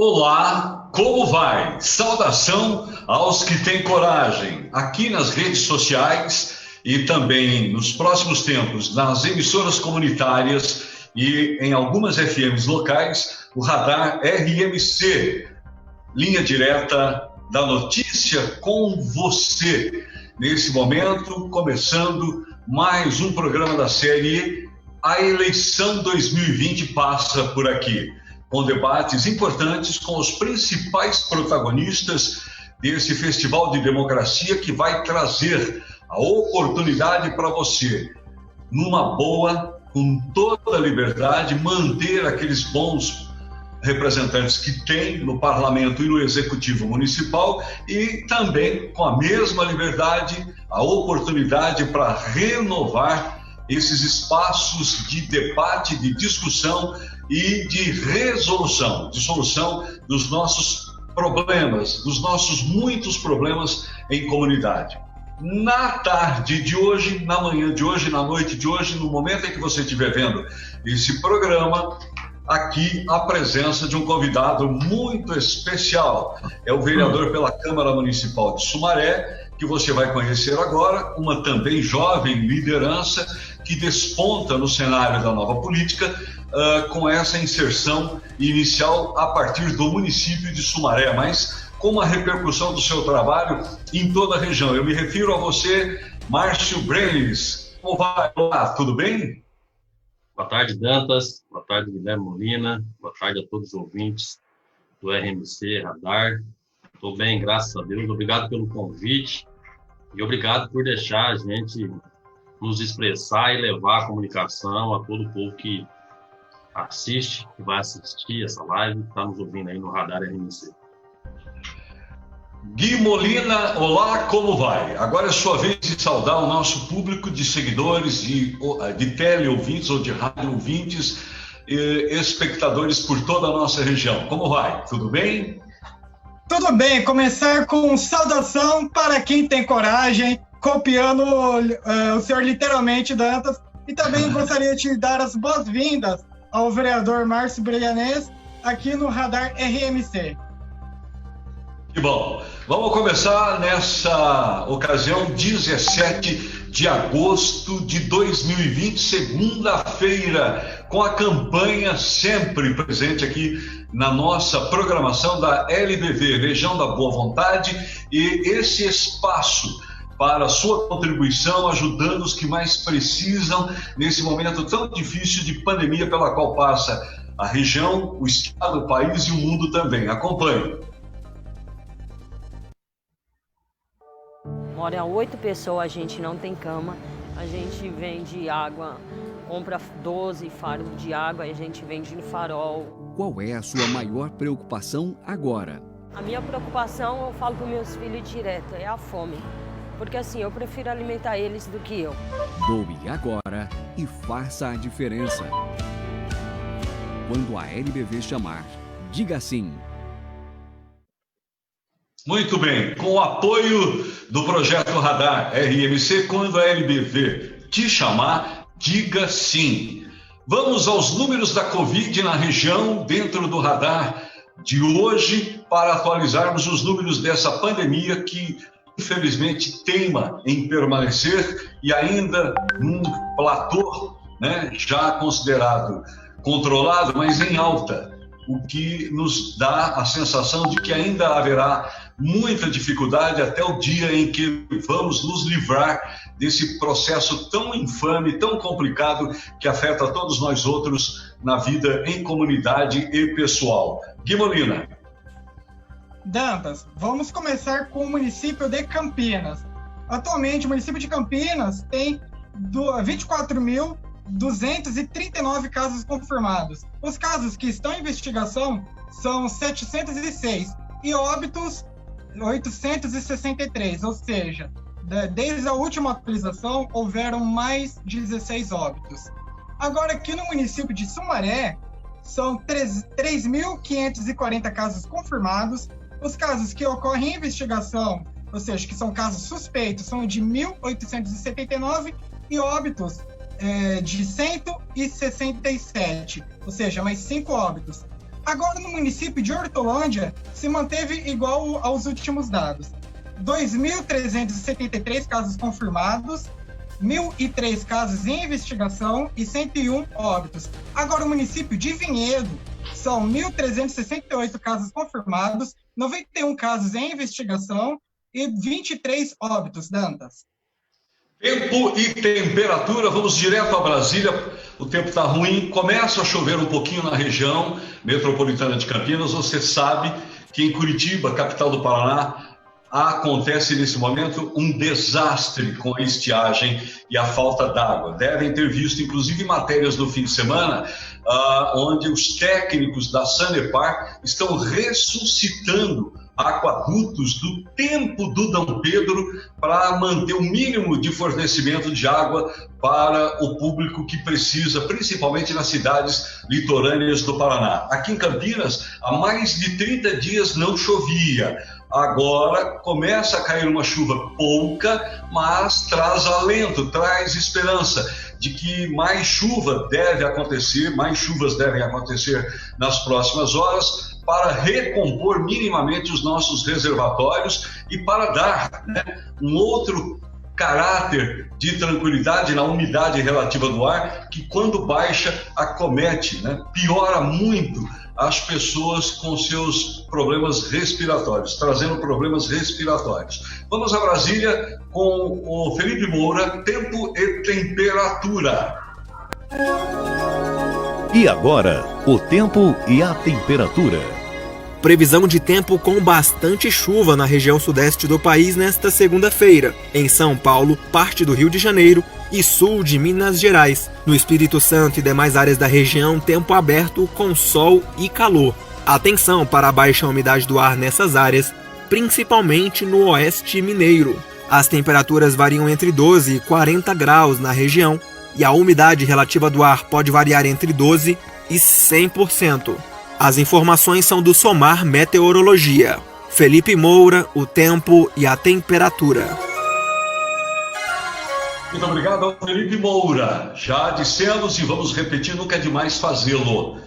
Olá, como vai? Saudação aos que têm coragem. Aqui nas redes sociais e também nos próximos tempos nas emissoras comunitárias e em algumas FMs locais, o Radar RMC, linha direta da notícia com você. Nesse momento, começando mais um programa da série A Eleição 2020 Passa por Aqui, com debates importantes com os principais protagonistas desse festival de democracia que vai trazer a oportunidade para você, numa boa, com toda a liberdade, manter aqueles bons representantes que tem no Parlamento e no Executivo Municipal e também com a mesma liberdade, a oportunidade para renovar esses espaços de debate, de discussão e de resolução, de solução dos nossos problemas, dos nossos muitos problemas em comunidade. Na tarde de hoje, na manhã de hoje, na noite de hoje, no momento em que você estiver vendo esse programa, aqui a presença de um convidado muito especial. É o vereador pela Câmara Municipal de Sumaré, que você vai conhecer agora, uma também jovem liderança que desponta no cenário da nova política com essa inserção inicial a partir do município de Sumaré, mas com uma repercussão do seu trabalho em toda a região. Eu me refiro a você, Márcio Brenes. Como vai? Olá, tudo bem? Boa tarde, Dantas. Boa tarde, Guilherme Molina. Boa tarde a todos os ouvintes do RMC Radar. Estou bem, graças a Deus. Obrigado pelo convite e obrigado por deixar a gente nos expressar e levar a comunicação a todo o povo que assiste, que vai assistir essa live, que está nos ouvindo aí no Radar RMC. Gui Molina, olá, como vai? Agora é sua vez de saudar o nosso público de seguidores, de tele-ouvintes ou de rádio-ouvintes, espectadores por toda a nossa região. Como vai? Tudo bem? Tudo bem, começar com saudação para quem tem coragem, copiando o senhor literalmente, Dantas, e também gostaria de dar as boas-vindas ao vereador Márcio Brenes aqui no Radar RMC. Que bom. Vamos começar nessa ocasião, 17 de agosto de 2020, segunda-feira, com a campanha sempre presente aqui na nossa programação da LBV, Legião da Boa Vontade, e esse espaço para a sua contribuição, ajudando os que mais precisam nesse momento tão difícil de pandemia pela qual passa a região, o estado, o país e o mundo também. Acompanhe. Mora 8 pessoas, a gente não tem cama, a gente vende água, compra 12 fardos de água, a gente vende no farol. Qual é a sua maior preocupação agora? A minha preocupação, eu falo para os meus filhos direto, é a fome. Porque assim, eu prefiro alimentar eles do que eu. Doe agora e faça a diferença. Quando a LBV chamar, diga sim. Muito bem, com o apoio do projeto Radar RMC, quando a LBV te chamar, diga sim. Vamos aos números da Covid na região, dentro do Radar de hoje, para atualizarmos os números dessa pandemia que, infelizmente, teima em permanecer e ainda num platô, né, já considerado controlado, mas em alta, o que nos dá a sensação de que ainda haverá muita dificuldade até o dia em que vamos nos livrar desse processo tão infame, tão complicado, que afeta todos nós outros na vida em comunidade e pessoal. Gui Molina. Dantas, vamos começar com o município de Campinas. Atualmente, o município de Campinas tem 24.239 casos confirmados. Os casos que estão em investigação são 706 e óbitos 863, ou seja, desde a última atualização houveram mais 16 óbitos. Agora, aqui no município de Sumaré, são 3.540 casos confirmados. Os casos que ocorrem em investigação, ou seja, que são casos suspeitos, são de 1.879 e óbitos de 167, ou seja, mais 5 óbitos. Agora, no município de Hortolândia, se manteve igual aos últimos dados. 2.373 casos confirmados, 1.003 casos em investigação e 101 óbitos. Agora, o município de Vinhedo, são 1.368 casos confirmados, 91 casos em investigação e 23 óbitos, Dantas. Tempo e temperatura, vamos direto a Brasília. O tempo está ruim, começa a chover um pouquinho na região metropolitana de Campinas. Você sabe que em Curitiba, capital do Paraná, acontece nesse momento um desastre com a estiagem e a falta d'água. Devem ter visto, inclusive, matérias do fim de semana, onde os técnicos da Sanepar estão ressuscitando aquadutos do tempo do Dom Pedro para manter o mínimo de fornecimento de água para o público que precisa, principalmente nas cidades litorâneas do Paraná. Aqui em Campinas, há mais de 30 dias não chovia. Agora começa a cair uma chuva pouca, mas traz alento, traz esperança de que mais chuva deve acontecer, mais chuvas devem acontecer nas próximas horas para recompor minimamente os nossos reservatórios e para dar, um outro caráter de tranquilidade na umidade relativa do ar, que quando baixa acomete, piora muito as pessoas com seus problemas respiratórios, trazendo problemas respiratórios. Vamos a Brasília com o Felipe Moura, tempo e temperatura. E agora, o tempo e a temperatura. Previsão de tempo com bastante chuva na região sudeste do país nesta segunda-feira, em São Paulo, parte do Rio de Janeiro e sul de Minas Gerais. No Espírito Santo e demais áreas da região, tempo aberto com sol e calor. Atenção para a baixa umidade do ar nessas áreas, principalmente no oeste mineiro. As temperaturas variam entre 12 e 40 graus na região e a umidade relativa do ar pode variar entre 12 e 100%. As informações são do Somar Meteorologia. Felipe Moura, o tempo e a temperatura. Muito obrigado ao Felipe Moura. Já dissemos e vamos repetir, nunca é demais fazê-lo.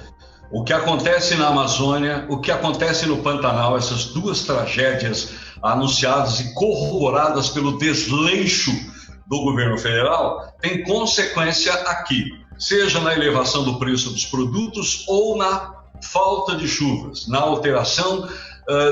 O que acontece na Amazônia, o que acontece no Pantanal, essas duas tragédias anunciadas e corroboradas pelo desleixo do governo federal, tem consequência aqui, seja na elevação do preço dos produtos ou na falta de chuvas, na alteração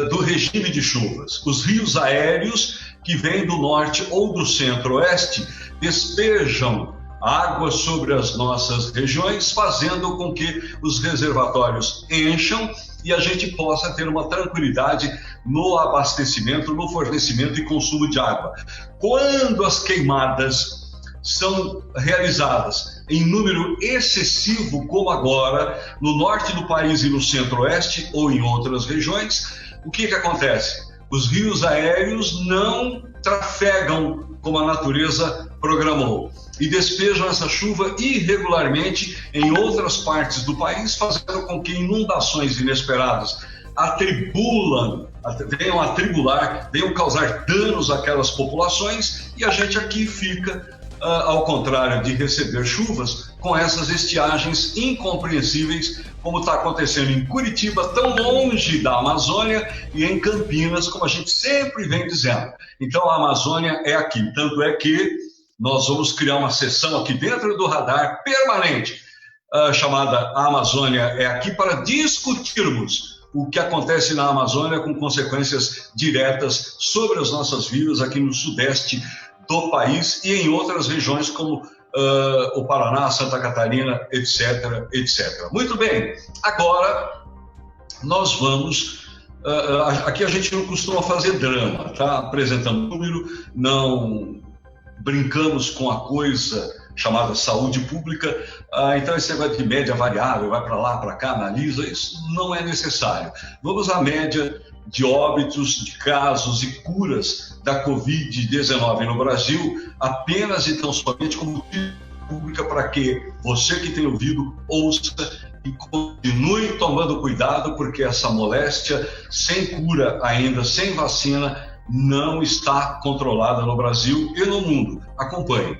do regime de chuvas. Os rios aéreos que vêm do norte ou do centro-oeste despejam água sobre as nossas regiões, fazendo com que os reservatórios encham e a gente possa ter uma tranquilidade no abastecimento, no fornecimento e consumo de água. Quando as queimadas são realizadas em número excessivo, como agora, no norte do país e no centro-oeste ou em outras regiões, o que acontece? Os rios aéreos não trafegam como a natureza programou e despejam essa chuva irregularmente em outras partes do país, fazendo com que inundações inesperadas venham atribular, venham causar danos àquelas populações e a gente aqui fica, ao contrário de receber chuvas, com essas estiagens incompreensíveis, como está acontecendo em Curitiba, tão longe da Amazônia, e em Campinas, como a gente sempre vem dizendo. Então a Amazônia é aqui, tanto é que nós vamos criar uma sessão aqui dentro do radar permanente, chamada A Amazônia é Aqui, para discutirmos o que acontece na Amazônia com consequências diretas sobre as nossas vidas aqui no sudeste do país e em outras regiões como o Paraná, Santa Catarina, etc, etc. Muito bem, agora nós vamos... aqui a gente não costuma fazer drama, tá? Apresentando número, não brincamos com a coisa chamada saúde pública, então esse negócio de média variável, vai para lá, para cá, analisa, isso não é necessário. Vamos à média de óbitos, de casos e curas da Covid-19 no Brasil, apenas e tão somente como pública, para que você que tem ouvido ouça e continue tomando cuidado, porque essa moléstia sem cura ainda, sem vacina, não está controlada no Brasil e no mundo. Acompanhe.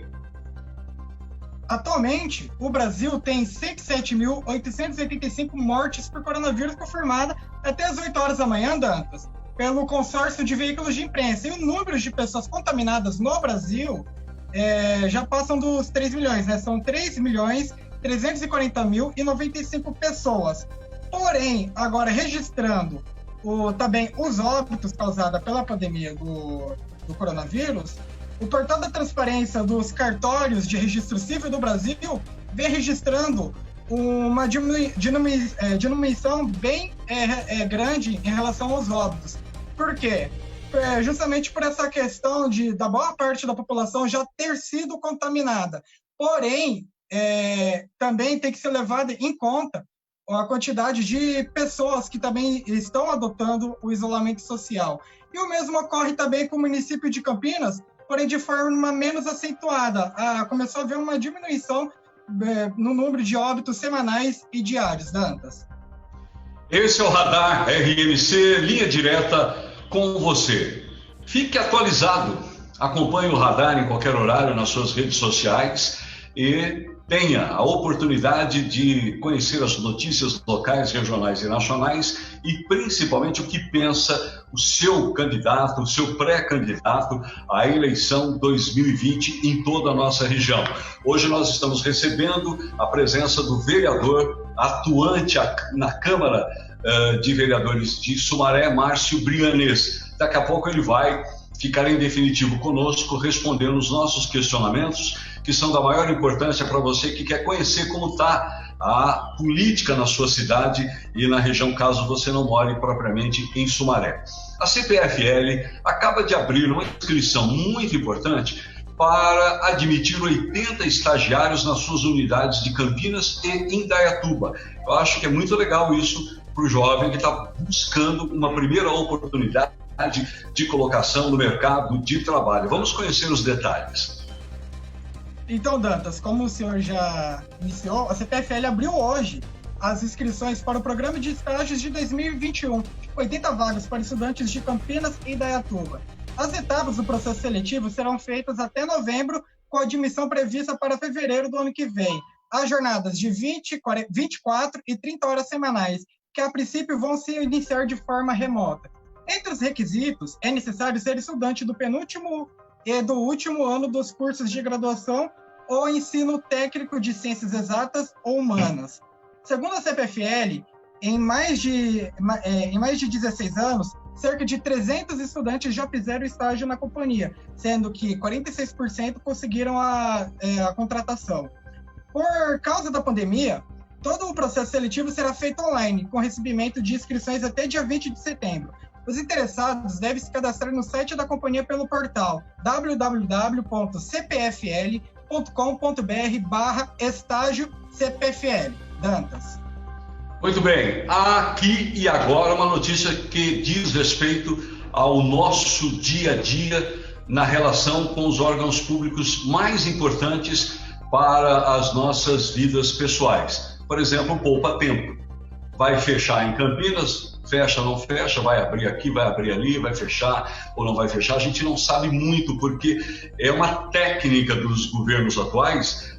Atualmente, o Brasil tem 107.885 mortes por coronavírus confirmadas até as 8 horas da manhã, Dantas, pelo consórcio de veículos de imprensa. E o número de pessoas contaminadas no Brasil já passam dos 3 milhões, né? São 3.340.095 pessoas. Porém, agora registrando também os óbitos causados pela pandemia do coronavírus, o portal da transparência dos cartórios de registro civil do Brasil vem registrando uma diminuição bem grande em relação aos óbitos. Por quê? Justamente por essa questão da boa parte da população já ter sido contaminada. Porém, também tem que ser levada em conta a quantidade de pessoas que também estão adotando o isolamento social. E o mesmo ocorre também com o município de Campinas, porém de forma menos acentuada. Começou a haver uma diminuição no número de óbitos semanais e diários, Dantas. Esse é o Radar RMC, linha direta com você. Fique atualizado, acompanhe o Radar em qualquer horário nas suas redes sociais e tenha a oportunidade de conhecer as notícias locais, regionais e nacionais e principalmente o que pensa o seu candidato, o seu pré-candidato à eleição 2020 em toda a nossa região. Hoje nós estamos recebendo a presença do vereador atuante na Câmara de Vereadores de Sumaré, Márcio Brianês. Daqui a pouco ele vai ficar em definitivo conosco, respondendo os nossos questionamentos, que são da maior importância para você que quer conhecer como está a política na sua cidade e na região, caso você não more propriamente em Sumaré. A CPFL acaba de abrir uma inscrição muito importante para admitir 80 estagiários nas suas unidades de Campinas e Indaiatuba. Eu acho que é muito legal isso para o jovem que está buscando uma primeira oportunidade de colocação no mercado de trabalho. Vamos conhecer os detalhes. Então, Dantas, como o senhor já iniciou, a CPFL abriu hoje as inscrições para o programa de estágios de 2021, 80 vagas para estudantes de Campinas e Indaiatuba. As etapas do processo seletivo serão feitas até novembro, com a admissão prevista para fevereiro do ano que vem. As jornadas de 20, 24 e 30 horas semanais, que a princípio vão se iniciar de forma remota. Entre os requisitos, é necessário ser estudante do penúltimo e do último ano dos cursos de graduação ou ensino técnico de ciências exatas ou humanas. Segundo a CPFL, em mais de 16 anos, cerca de 300 estudantes já fizeram estágio na companhia, sendo que 46% conseguiram a contratação. Por causa da pandemia, todo o processo seletivo será feito online, com recebimento de inscrições até dia 20 de setembro. Os interessados devem se cadastrar no site da companhia pelo portal www.cpfl.com.br/estágio CPFL. Dantas. Muito bem. Aqui e agora uma notícia que diz respeito ao nosso dia a dia na relação com os órgãos públicos mais importantes para as nossas vidas pessoais. Por exemplo, o Poupa Tempo. Vai fechar em Campinas, fecha, não fecha, vai abrir aqui, vai abrir ali, vai fechar ou não vai fechar. A gente não sabe muito, porque é uma técnica dos governos atuais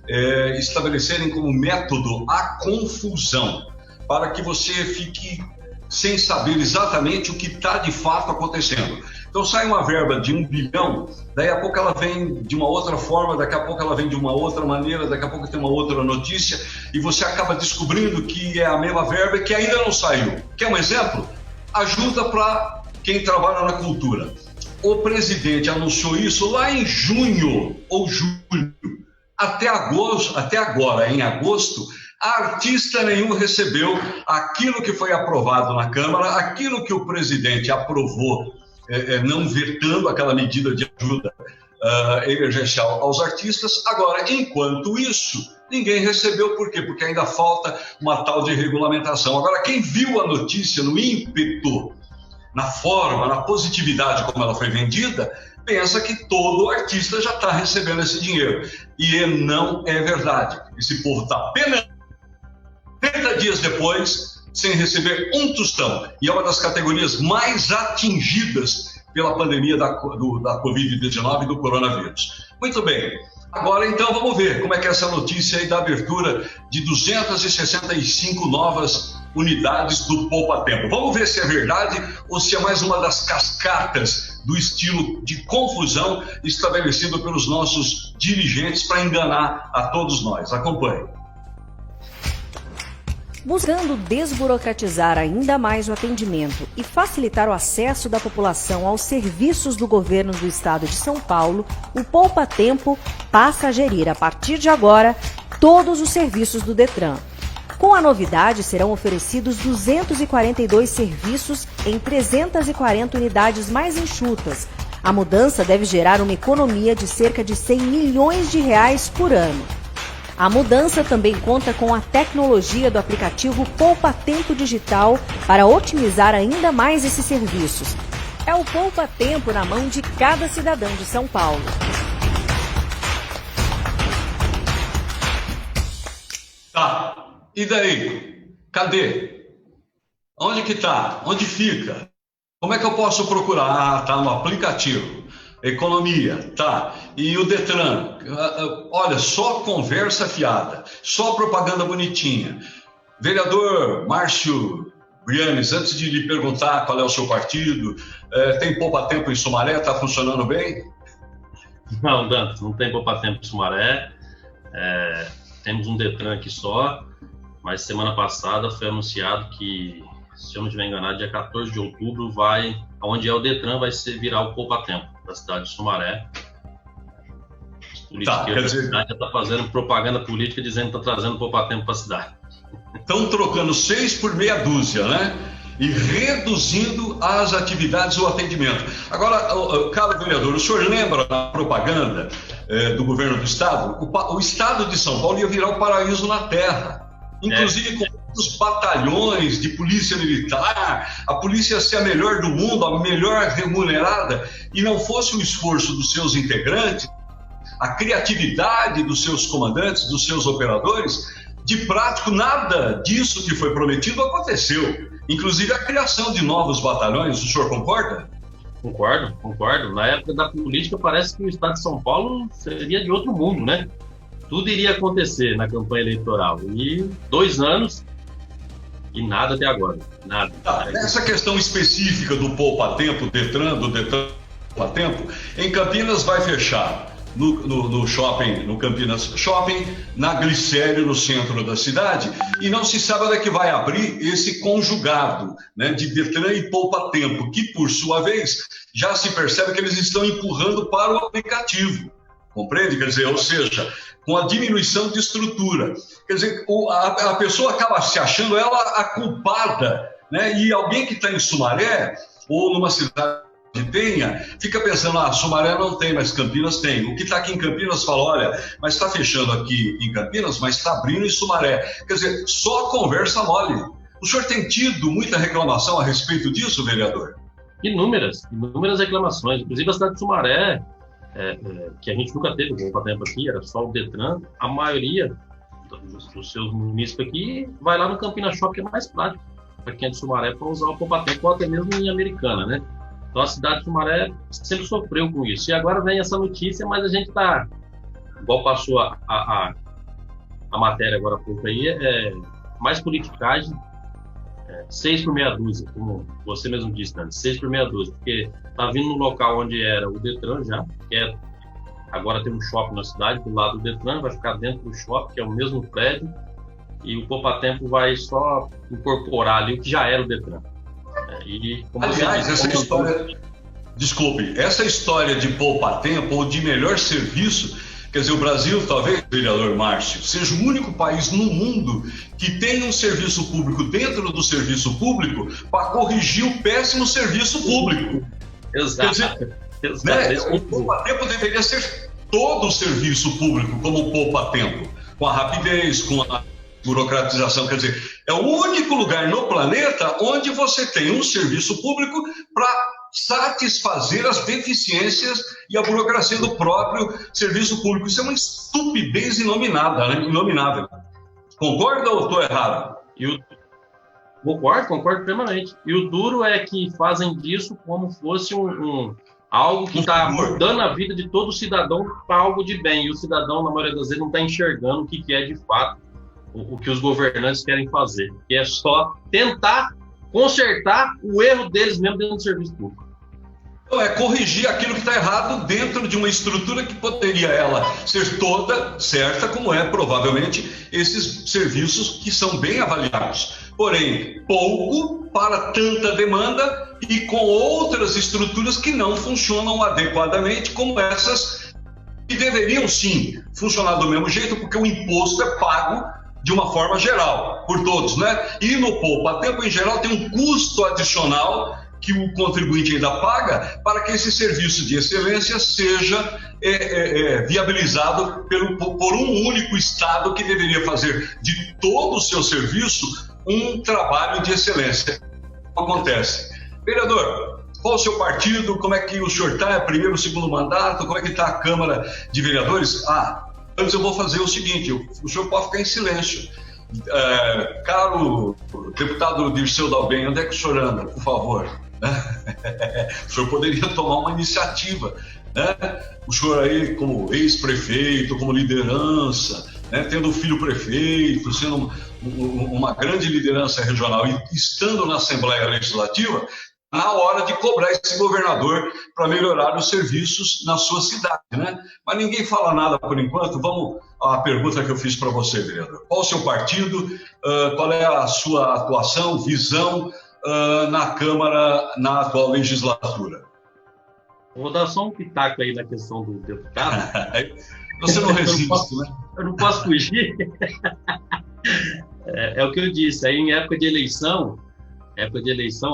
estabelecerem como método a confusão, para que você fique sem saber exatamente o que está de fato acontecendo. Então sai uma verba de 1 bilhão, daí a pouco ela vem de uma outra forma, daqui a pouco ela vem de uma outra maneira, daqui a pouco tem uma outra notícia, e você acaba descobrindo que é a mesma verba que ainda não saiu. Quer um exemplo? Ajuda para quem trabalha na cultura. O presidente anunciou isso lá em junho ou julho. Até agora, em agosto, artista nenhum recebeu aquilo que foi aprovado na Câmara, aquilo que o presidente aprovou, não vetando aquela medida de ajuda emergencial aos artistas. Agora, enquanto isso, ninguém recebeu. Por quê? Porque ainda falta uma tal de regulamentação. Agora, quem viu a notícia no ímpeto, na forma, na positividade como ela foi vendida, pensa que todo artista já está recebendo esse dinheiro. E não é verdade. Esse povo está penando 30 dias depois, sem receber um tostão. E é uma das categorias mais atingidas pela pandemia da Covid-19 e do coronavírus. Muito bem. Agora, então, vamos ver como é que é essa notícia aí da abertura de 265 novas unidades do Poupa Tempo. Vamos ver se é verdade ou se é mais uma das cascatas do estilo de confusão estabelecido pelos nossos dirigentes para enganar a todos nós. Acompanhe. Buscando desburocratizar ainda mais o atendimento e facilitar o acesso da população aos serviços do governo do estado de São Paulo, o Poupa Tempo passa a gerir, a partir de agora, todos os serviços do Detran. Com a novidade, serão oferecidos 242 serviços em 340 unidades mais enxutas. A mudança deve gerar uma economia de cerca de 100 milhões de reais por ano. A mudança também conta com a tecnologia do aplicativo Poupa Tempo Digital para otimizar ainda mais esses serviços. É o Poupa Tempo na mão de cada cidadão de São Paulo. Tá, e daí? Cadê? Onde que tá? Onde fica? Como é que eu posso procurar? Ah, tá no aplicativo. Economia, tá. E o Detran? Olha, só conversa fiada, só propaganda bonitinha. Vereador Márcio Brianes, antes de lhe perguntar qual é o seu partido, tem Poupa Tempo em Sumaré? Tá funcionando bem? Não, Dantas, não tem Poupa Tempo em Sumaré. Temos um Detran aqui só, mas semana passada foi anunciado que, se eu não estiver enganado, dia 14 de outubro, onde é o Detran, vai virar o Poupa Tempo da cidade de Sumaré. Por isso que a cidade já está fazendo propaganda política dizendo que está trazendo Poupa Tempo para a cidade. Estão trocando 6 por meia dúzia, né? E reduzindo as atividades ou atendimento. Agora, caro vereador, o senhor lembra da propaganda do governo do estado? O estado de São Paulo ia virar o paraíso na terra. Inclusive com os batalhões de polícia militar, a polícia ser a melhor do mundo, a melhor remunerada, e não fosse o esforço dos seus integrantes, a criatividade dos seus comandantes, dos seus operadores, de prático nada disso que foi prometido aconteceu. Inclusive a criação de novos batalhões, o senhor concorda? Concordo. Na época da política parece que o estado de São Paulo seria de outro mundo, né? Tudo iria acontecer na campanha eleitoral. E 2 anos e nada até agora. Nada. Essa questão específica do Poupa Tempo, do Detran Poupa Tempo, em Campinas vai fechar no shopping, no Campinas Shopping, na Glicério, no centro da cidade, e não se sabe onde é que vai abrir esse conjugado, né, de Detran e Poupa Tempo, que, por sua vez, já se percebe que eles estão empurrando para o aplicativo. Compreende? Quer dizer, ou seja, com a diminuição de estrutura. Quer dizer, a pessoa acaba se achando ela a culpada, né? E alguém que está em Sumaré, ou numa cidade que tenha, fica pensando, Sumaré não tem, mas Campinas tem. O que está aqui em Campinas fala, olha, mas está fechando aqui em Campinas, mas está abrindo em Sumaré. Quer dizer, só conversa mole. O senhor tem tido muita reclamação a respeito disso, vereador? Inúmeras reclamações. Inclusive a cidade de Sumaré, que a gente nunca teve Poupa Tempo aqui, era só o Detran, a maioria dos seus munícipes aqui vai lá no Campinas Shopping, que é mais prático para quem é de Sumaré para usar o Poupa Tempo, ou até mesmo em Americana, né? Então a cidade de Sumaré sempre sofreu com isso. E agora vem essa notícia, mas a gente está, igual passou a matéria agora há pouco aí, mais politicagem, 6 por meia dúzia, como você mesmo disse, né? 6 por meia dúzia, porque está vindo no local onde era o Detran já, que agora tem um shopping na cidade, do lado do Detran, vai ficar dentro do shopping, que é o mesmo prédio, e o Poupa Tempo vai só incorporar ali o que já era o Detran. Aliás, essa história de Poupa Tempo ou de melhor serviço, quer dizer, o Brasil, talvez, vereador Márcio, seja o único país no mundo que tem um serviço público dentro do serviço público para corrigir o péssimo serviço público. Exato. Quer dizer, né, o Poupa Tempo deveria ser todo o serviço público como o Poupa Tempo, com a rapidez, com a burocratização. Quer dizer, é o único lugar no planeta onde você tem um serviço público para satisfazer as deficiências e a burocracia do próprio serviço público. Isso é uma estupidez inominável. Concorda ou estou errado? Concordo plenamente. E o duro é que fazem disso como fosse Algo que está mudando a vida de todo cidadão para algo de bem. E o cidadão, na maioria das vezes, não está enxergando o que é de fato o que os governantes querem fazer. Que é só tentar consertar o erro deles mesmo dentro do serviço público. Então, é corrigir aquilo que está errado dentro de uma estrutura que poderia ela ser toda certa, como é provavelmente esses serviços que são bem avaliados. Porém, pouco para tanta demanda e com outras estruturas que não funcionam adequadamente, como essas que deveriam sim funcionar do mesmo jeito, porque o imposto é pago de uma forma geral, por todos, né? E no poupa-tempo, em geral, tem um custo adicional que o contribuinte ainda paga para que esse serviço de excelência seja viabilizado por um único Estado que deveria fazer de todo o seu serviço um trabalho de excelência. Acontece. Vereador, qual o seu partido? Como é que o senhor está? É primeiro, segundo mandato? Como é que está a Câmara de Vereadores? Antes eu vou fazer o seguinte, o senhor pode ficar em silêncio. Caro deputado Dirceu Dalben, onde é que o senhor anda, por favor? O senhor poderia tomar uma iniciativa, né? O senhor aí como ex-prefeito, como liderança, né? Tendo um filho prefeito, sendo uma grande liderança regional e estando na Assembleia Legislativa, na hora de cobrar esse governador para melhorar os serviços na sua cidade, né? Mas ninguém fala nada por enquanto. Vamos à pergunta que eu fiz para você, vereador. Qual o seu partido? Qual é a sua atuação, visão na Câmara, na atual legislatura? Vou dar só um pitaco aí na questão do deputado. Você não resiste, né? Eu não posso fugir. É o que eu disse, aí em época de eleição,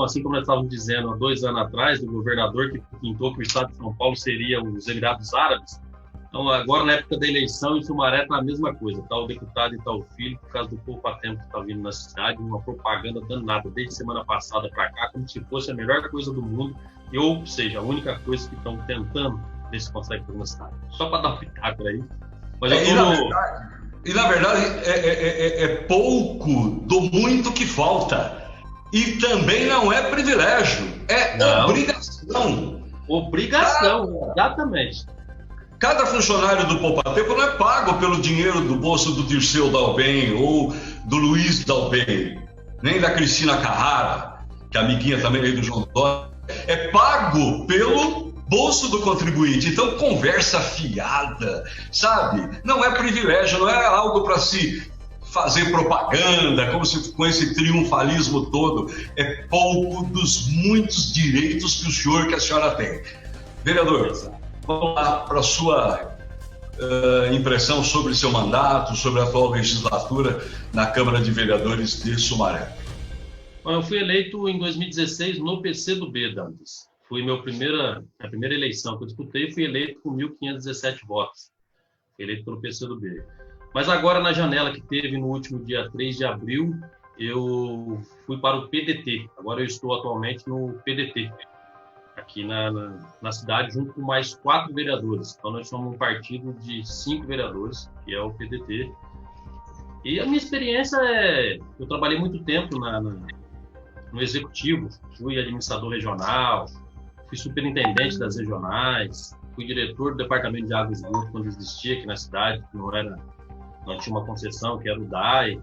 assim como nós estávamos dizendo há 2 anos atrás, do governador que pintou que o estado de São Paulo seria os Emirados Árabes, então agora na época da eleição em Sumaré está a mesma coisa, está o deputado e está o filho, por causa do poupa-tempo que está vindo na cidade, uma propaganda danada desde semana passada para cá, como se fosse a melhor coisa do mundo, ou seja, a única coisa que estão tentando ver se consegue fazer na cidade. Só para dar um pitaco aí. Mas na verdade, é pouco do muito que falta. E também não é privilégio, obrigação. Obrigação, exatamente. Cada funcionário do poupa-tempo não é pago pelo dinheiro do bolso do Dirceu Dalben ou do Luiz Dalben, nem da Cristina Carrara, que é amiguinha também aí do João Dória. É pago pelo bolso do contribuinte. Então, conversa fiada, sabe? Não é privilégio, não é algo para se fazer propaganda, como se com esse triunfalismo todo. É pouco dos muitos direitos que o senhor, que a senhora tem. Vereador, vamos lá para a sua impressão sobre seu mandato, sobre a atual legislatura na Câmara de Vereadores de Sumaré. Eu fui eleito em 2016 no PCdoB, Dantas. Foi a primeira eleição que eu disputei, fui eleito com 1.517 votos. Fui eleito pelo PCdoB. Mas agora, na janela que teve no último dia 3 de abril, eu fui para o PDT. Agora eu estou atualmente no PDT, aqui na cidade, junto com mais 4 vereadores. Então nós somos um partido de 5 vereadores, que é o PDT. E a minha experiência eu trabalhei muito tempo no executivo, fui administrador regional, fui superintendente das regionais, fui diretor do departamento de água e esgoto quando existia aqui na cidade, que não tinha uma concessão, que era o DAE.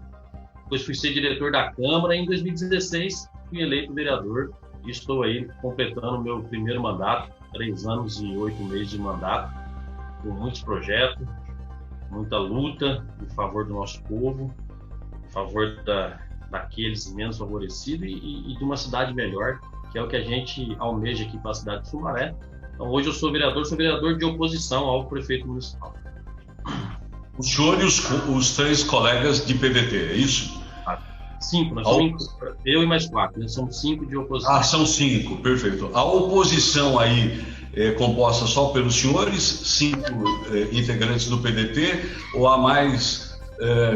Depois fui ser diretor da Câmara e em 2016 fui eleito vereador e estou aí completando o meu primeiro mandato, 3 anos e 8 meses de mandato, com muitos projetos, muita luta em favor do nosso povo, em favor daqueles menos favorecidos e de uma cidade melhor, que é o que a gente almeja aqui para a cidade de Sumaré. Então hoje eu sou vereador de oposição ao prefeito municipal. O senhor e os 3 colegas de PDT, é isso? 5, nós somos eu e mais 4, nós somos 5 de oposição. São 5, perfeito. A oposição aí é composta só pelos senhores, 5 integrantes do PDT, ou há mais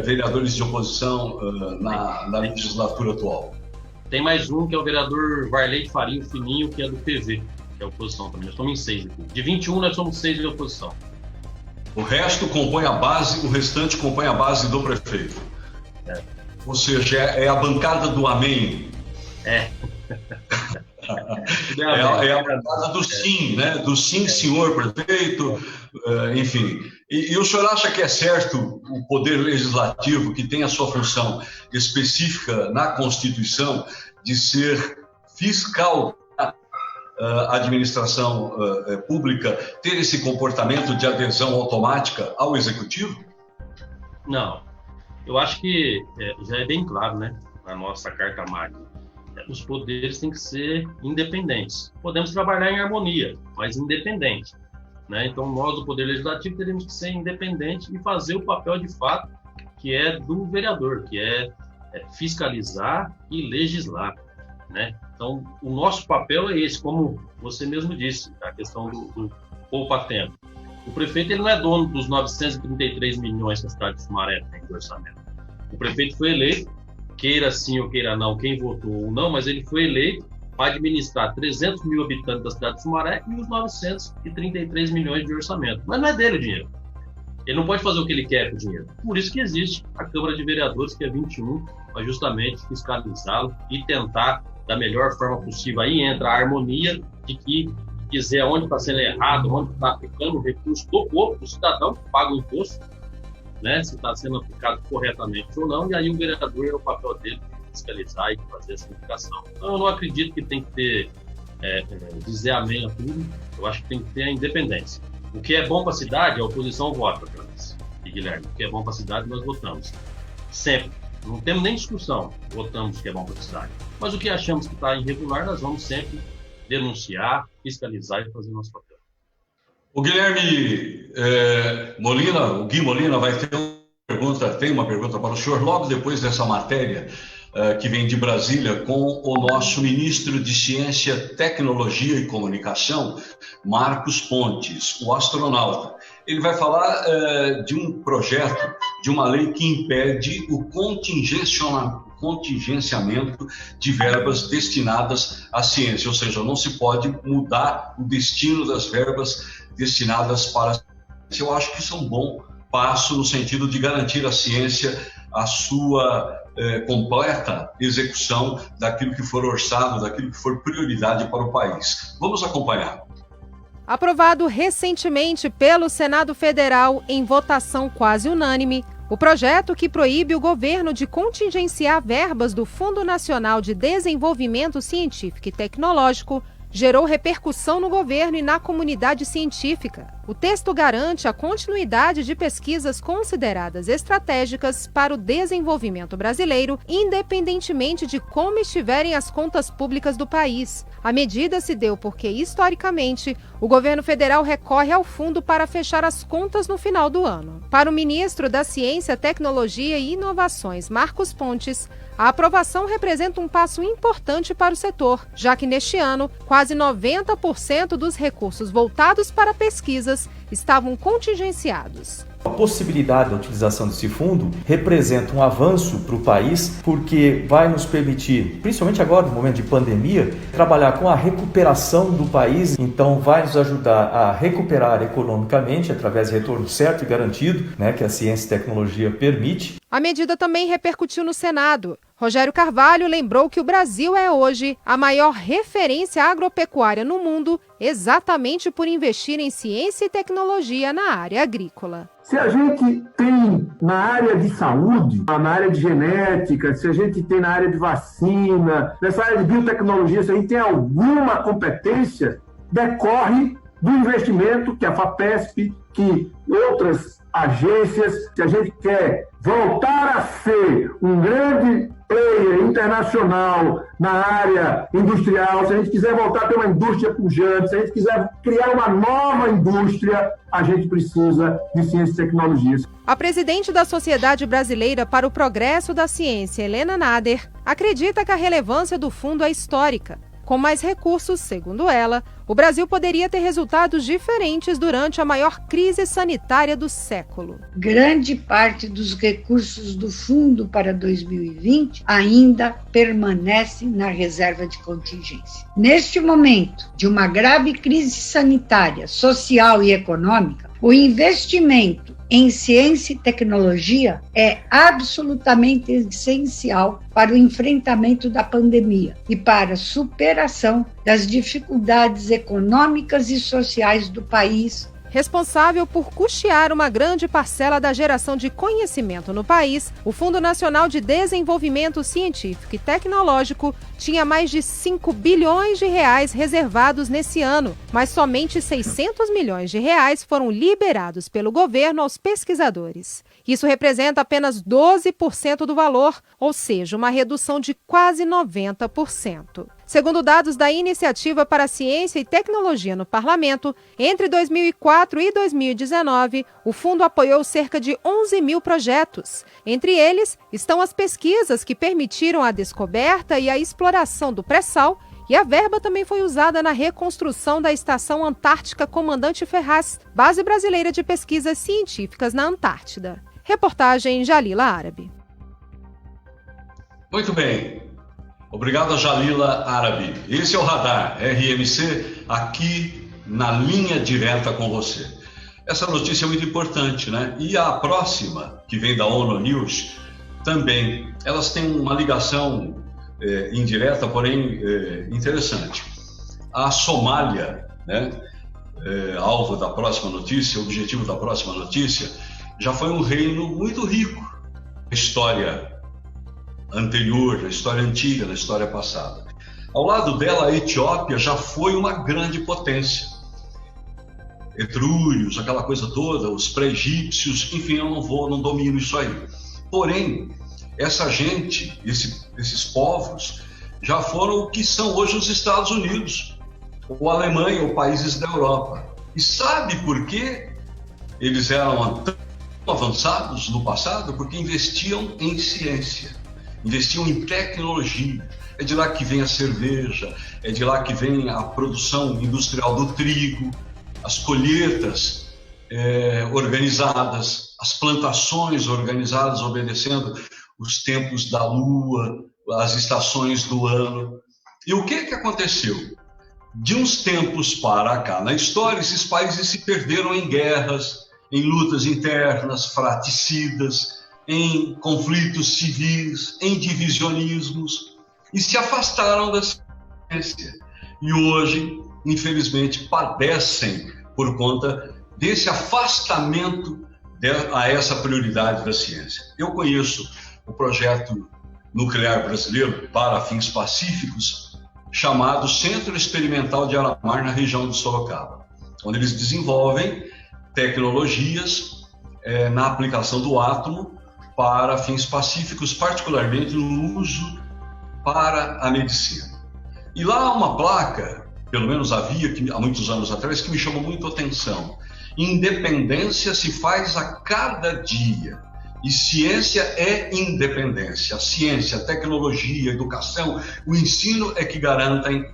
vereadores de oposição na legislatura atual? Tem mais um, que é o vereador Varley de Farinho Fininho, que é do PV, que é a oposição também. Nós somos em 6 aqui. De 21, nós somos 6 de oposição. O resto compõe a base, o restante compõe a base do prefeito. Ou seja, é a bancada do amém. É a bancada do sim, né? Do sim, senhor prefeito, enfim. E o senhor acha que é certo o Poder Legislativo, que tem a sua função específica na Constituição, de ser fiscal da administração pública, ter esse comportamento de adesão automática ao Executivo? Não. Eu acho que já é bem claro, né, na nossa Carta Magna. Os poderes têm que ser independentes. Podemos trabalhar em harmonia, mas independente, né? Então, nós, do Poder Legislativo, teremos que ser independente e fazer o papel de fato que é do vereador, que é fiscalizar e legislar, né? Então, o nosso papel é esse, como você mesmo disse, a questão do poupa-tempo. O prefeito ele não é dono dos 933 milhões que a cidade de Sumaré tem de orçamento. O prefeito foi eleito, queira sim ou queira não, quem votou ou não, mas ele foi eleito para administrar 300 mil habitantes da cidade de Sumaré e os 933 milhões de orçamento. Mas não é dele o dinheiro. Ele não pode fazer o que ele quer com o dinheiro. Por isso que existe a Câmara de Vereadores, que é 21, para justamente fiscalizá-lo e tentar da melhor forma possível. Aí entra a harmonia de que quiser onde está sendo errado, onde está aplicando o recurso do povo, do cidadão que paga o imposto, né, se está sendo aplicado corretamente ou não, e aí o vereador é o papel dele de fiscalizar e de fazer essa indicação. Então eu não acredito que tem que ter, dizer amém a tudo, eu acho que tem que ter a independência. O que é bom para a cidade, a oposição vota para nós. E Guilherme, o que é bom para a cidade, nós votamos. Sempre. Não temos nem discussão, votamos o que é bom para a cidade. Mas o que achamos que está irregular, nós vamos sempre denunciar, fiscalizar e fazer o nosso papel. O Guilherme Molina, o Gui Molina vai ter uma pergunta para o senhor logo depois dessa matéria que vem de Brasília com o nosso ministro de Ciência, Tecnologia e Comunicação, Marcos Pontes, o astronauta. Ele vai falar de um projeto, de uma lei que impede o contingenciamento de verbas destinadas à ciência, ou seja, não se pode mudar o destino das verbas destinadas para a ciência. Eu acho que isso é um bom passo no sentido de garantir à ciência a sua completa execução daquilo que for orçado, daquilo que for prioridade para o país. Vamos acompanhar. Aprovado recentemente pelo Senado Federal em votação quase unânime, o projeto que proíbe o governo de contingenciar verbas do Fundo Nacional de Desenvolvimento Científico e Tecnológico gerou repercussão no governo e na comunidade científica. O texto garante a continuidade de pesquisas consideradas estratégicas para o desenvolvimento brasileiro, independentemente de como estiverem as contas públicas do país. A medida se deu porque, historicamente, o governo federal recorre ao fundo para fechar as contas no final do ano. Para o ministro da Ciência, Tecnologia e Inovações, Marcos Pontes, a aprovação representa um passo importante para o setor, já que neste ano, quase 90% dos recursos voltados para pesquisas estavam contingenciados. A possibilidade da utilização desse fundo representa um avanço para o país, porque vai nos permitir, principalmente agora no momento de pandemia, trabalhar com a recuperação do país. Então vai nos ajudar a recuperar economicamente através de retorno certo e garantido, né, que a ciência e tecnologia permite. A medida também repercutiu no Senado. Rogério Carvalho lembrou que o Brasil é hoje a maior referência agropecuária no mundo, exatamente por investir em ciência e tecnologia na área agrícola. Se a gente tem na área de saúde, na área de genética, se a gente tem na área de vacina, nessa área de biotecnologia, se a gente tem alguma competência, decorre do investimento que a FAPESP, que outras agências, se a gente quer voltar a ser um grande player internacional na área industrial, se a gente quiser voltar a ter uma indústria pujante, se a gente quiser criar uma nova indústria, a gente precisa de ciência e tecnologia. A presidente da Sociedade Brasileira para o Progresso da Ciência, Helena Nader, acredita que a relevância do fundo é histórica. Com mais recursos, segundo ela, o Brasil poderia ter resultados diferentes durante a maior crise sanitária do século. Grande parte dos recursos do fundo para 2020 ainda permanece na reserva de contingência. Neste momento de uma grave crise sanitária, social e econômica, o investimento em ciência e tecnologia é absolutamente essencial para o enfrentamento da pandemia e para a superação das dificuldades econômicas e sociais do país. Responsável por custear uma grande parcela da geração de conhecimento no país, o Fundo Nacional de Desenvolvimento Científico e Tecnológico tinha mais de 5 bilhões de reais reservados nesse ano, mas somente 600 milhões de reais foram liberados pelo governo aos pesquisadores. Isso representa apenas 12% do valor, ou seja, uma redução de quase 90%. Segundo dados da Iniciativa para a Ciência e Tecnologia no Parlamento, entre 2004 e 2019, o fundo apoiou cerca de 11 mil projetos. Entre eles estão as pesquisas que permitiram a descoberta e a exploração do pré-sal, e a verba também foi usada na reconstrução da Estação Antártica Comandante Ferraz, base brasileira de pesquisas científicas na Antártida. Reportagem Jalila Árabe. Muito bem. Obrigado a Jalila Árabe. Esse é o Radar RMC, aqui na linha direta com você. Essa notícia é muito importante, né? E a próxima, que vem da ONU News, também. Elas têm uma ligação indireta, porém interessante. A Somália, né? Alvo da próxima notícia, objetivo da próxima notícia, já foi um reino muito rico na história anterior, na história antiga, na história passada. Ao lado dela, a Etiópia já foi uma grande potência. Etrúrios, aquela coisa toda, os pré-egípcios, enfim, eu não domino isso aí. Porém, essa gente, esses povos, já foram o que são hoje os Estados Unidos, ou a Alemanha, ou países da Europa. E sabe por quê eles eram tão avançados no passado? Porque investiam em ciência. Investiam em tecnologia. É de lá que vem a cerveja, é de lá que vem a produção industrial do trigo, as colheitas organizadas, as plantações organizadas, obedecendo os tempos da lua, as estações do ano. E o que aconteceu? De uns tempos para cá, na história, esses países se perderam em guerras, em lutas internas, fraticidas, em conflitos civis, em divisionismos, e se afastaram da ciência. E hoje, infelizmente, padecem por conta desse afastamento a essa prioridade da ciência. Eu conheço o projeto nuclear brasileiro para fins pacíficos, chamado Centro Experimental de Aramar, na região de Sorocaba, onde eles desenvolvem tecnologias na aplicação do átomo para fins pacíficos, particularmente no uso para a medicina. E lá há uma placa, pelo menos havia há muitos anos atrás, que me chamou muito a atenção. Independência se faz a cada dia. E ciência é independência. A ciência, a tecnologia, a educação, o ensino é que garantem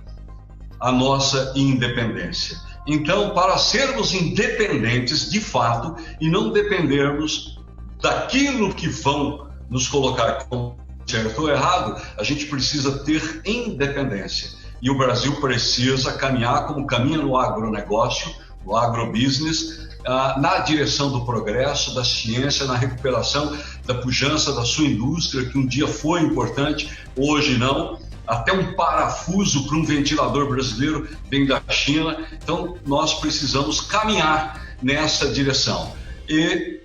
a nossa independência. Então, para sermos independentes de fato e não dependermos daquilo que vão nos colocar como certo ou errado, a gente precisa ter independência. E o Brasil precisa caminhar como caminha no agronegócio, no agrobusiness, na direção do progresso, da ciência, na recuperação da pujança da sua indústria, que um dia foi importante, hoje não. Até um parafuso para um ventilador brasileiro vem da China. Então, nós precisamos caminhar nessa direção. E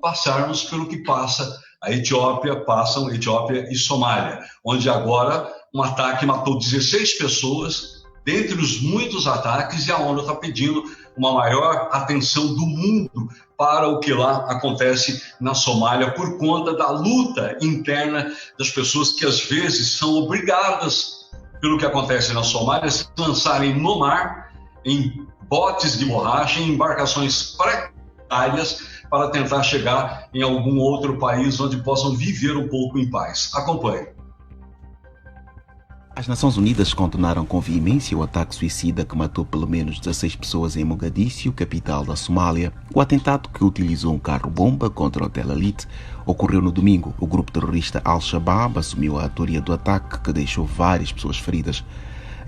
passarmos pelo que passa a Etiópia, passam Etiópia e Somália, onde agora um ataque matou 16 pessoas, dentre os muitos ataques, e a ONU está pedindo uma maior atenção do mundo para o que lá acontece na Somália, por conta da luta interna das pessoas que às vezes são obrigadas, pelo que acontece na Somália, a se lançarem no mar, em botes de borracha, em embarcações precárias, para tentar chegar em algum outro país onde possam viver um pouco em paz. Acompanhe. As Nações Unidas condenaram com veemência o ataque suicida que matou pelo menos 16 pessoas em Mogadíscio, capital da Somália. O atentado, que utilizou um carro-bomba contra o Hotel Elite, ocorreu no domingo. O grupo terrorista Al-Shabaab assumiu a autoria do ataque, que deixou várias pessoas feridas.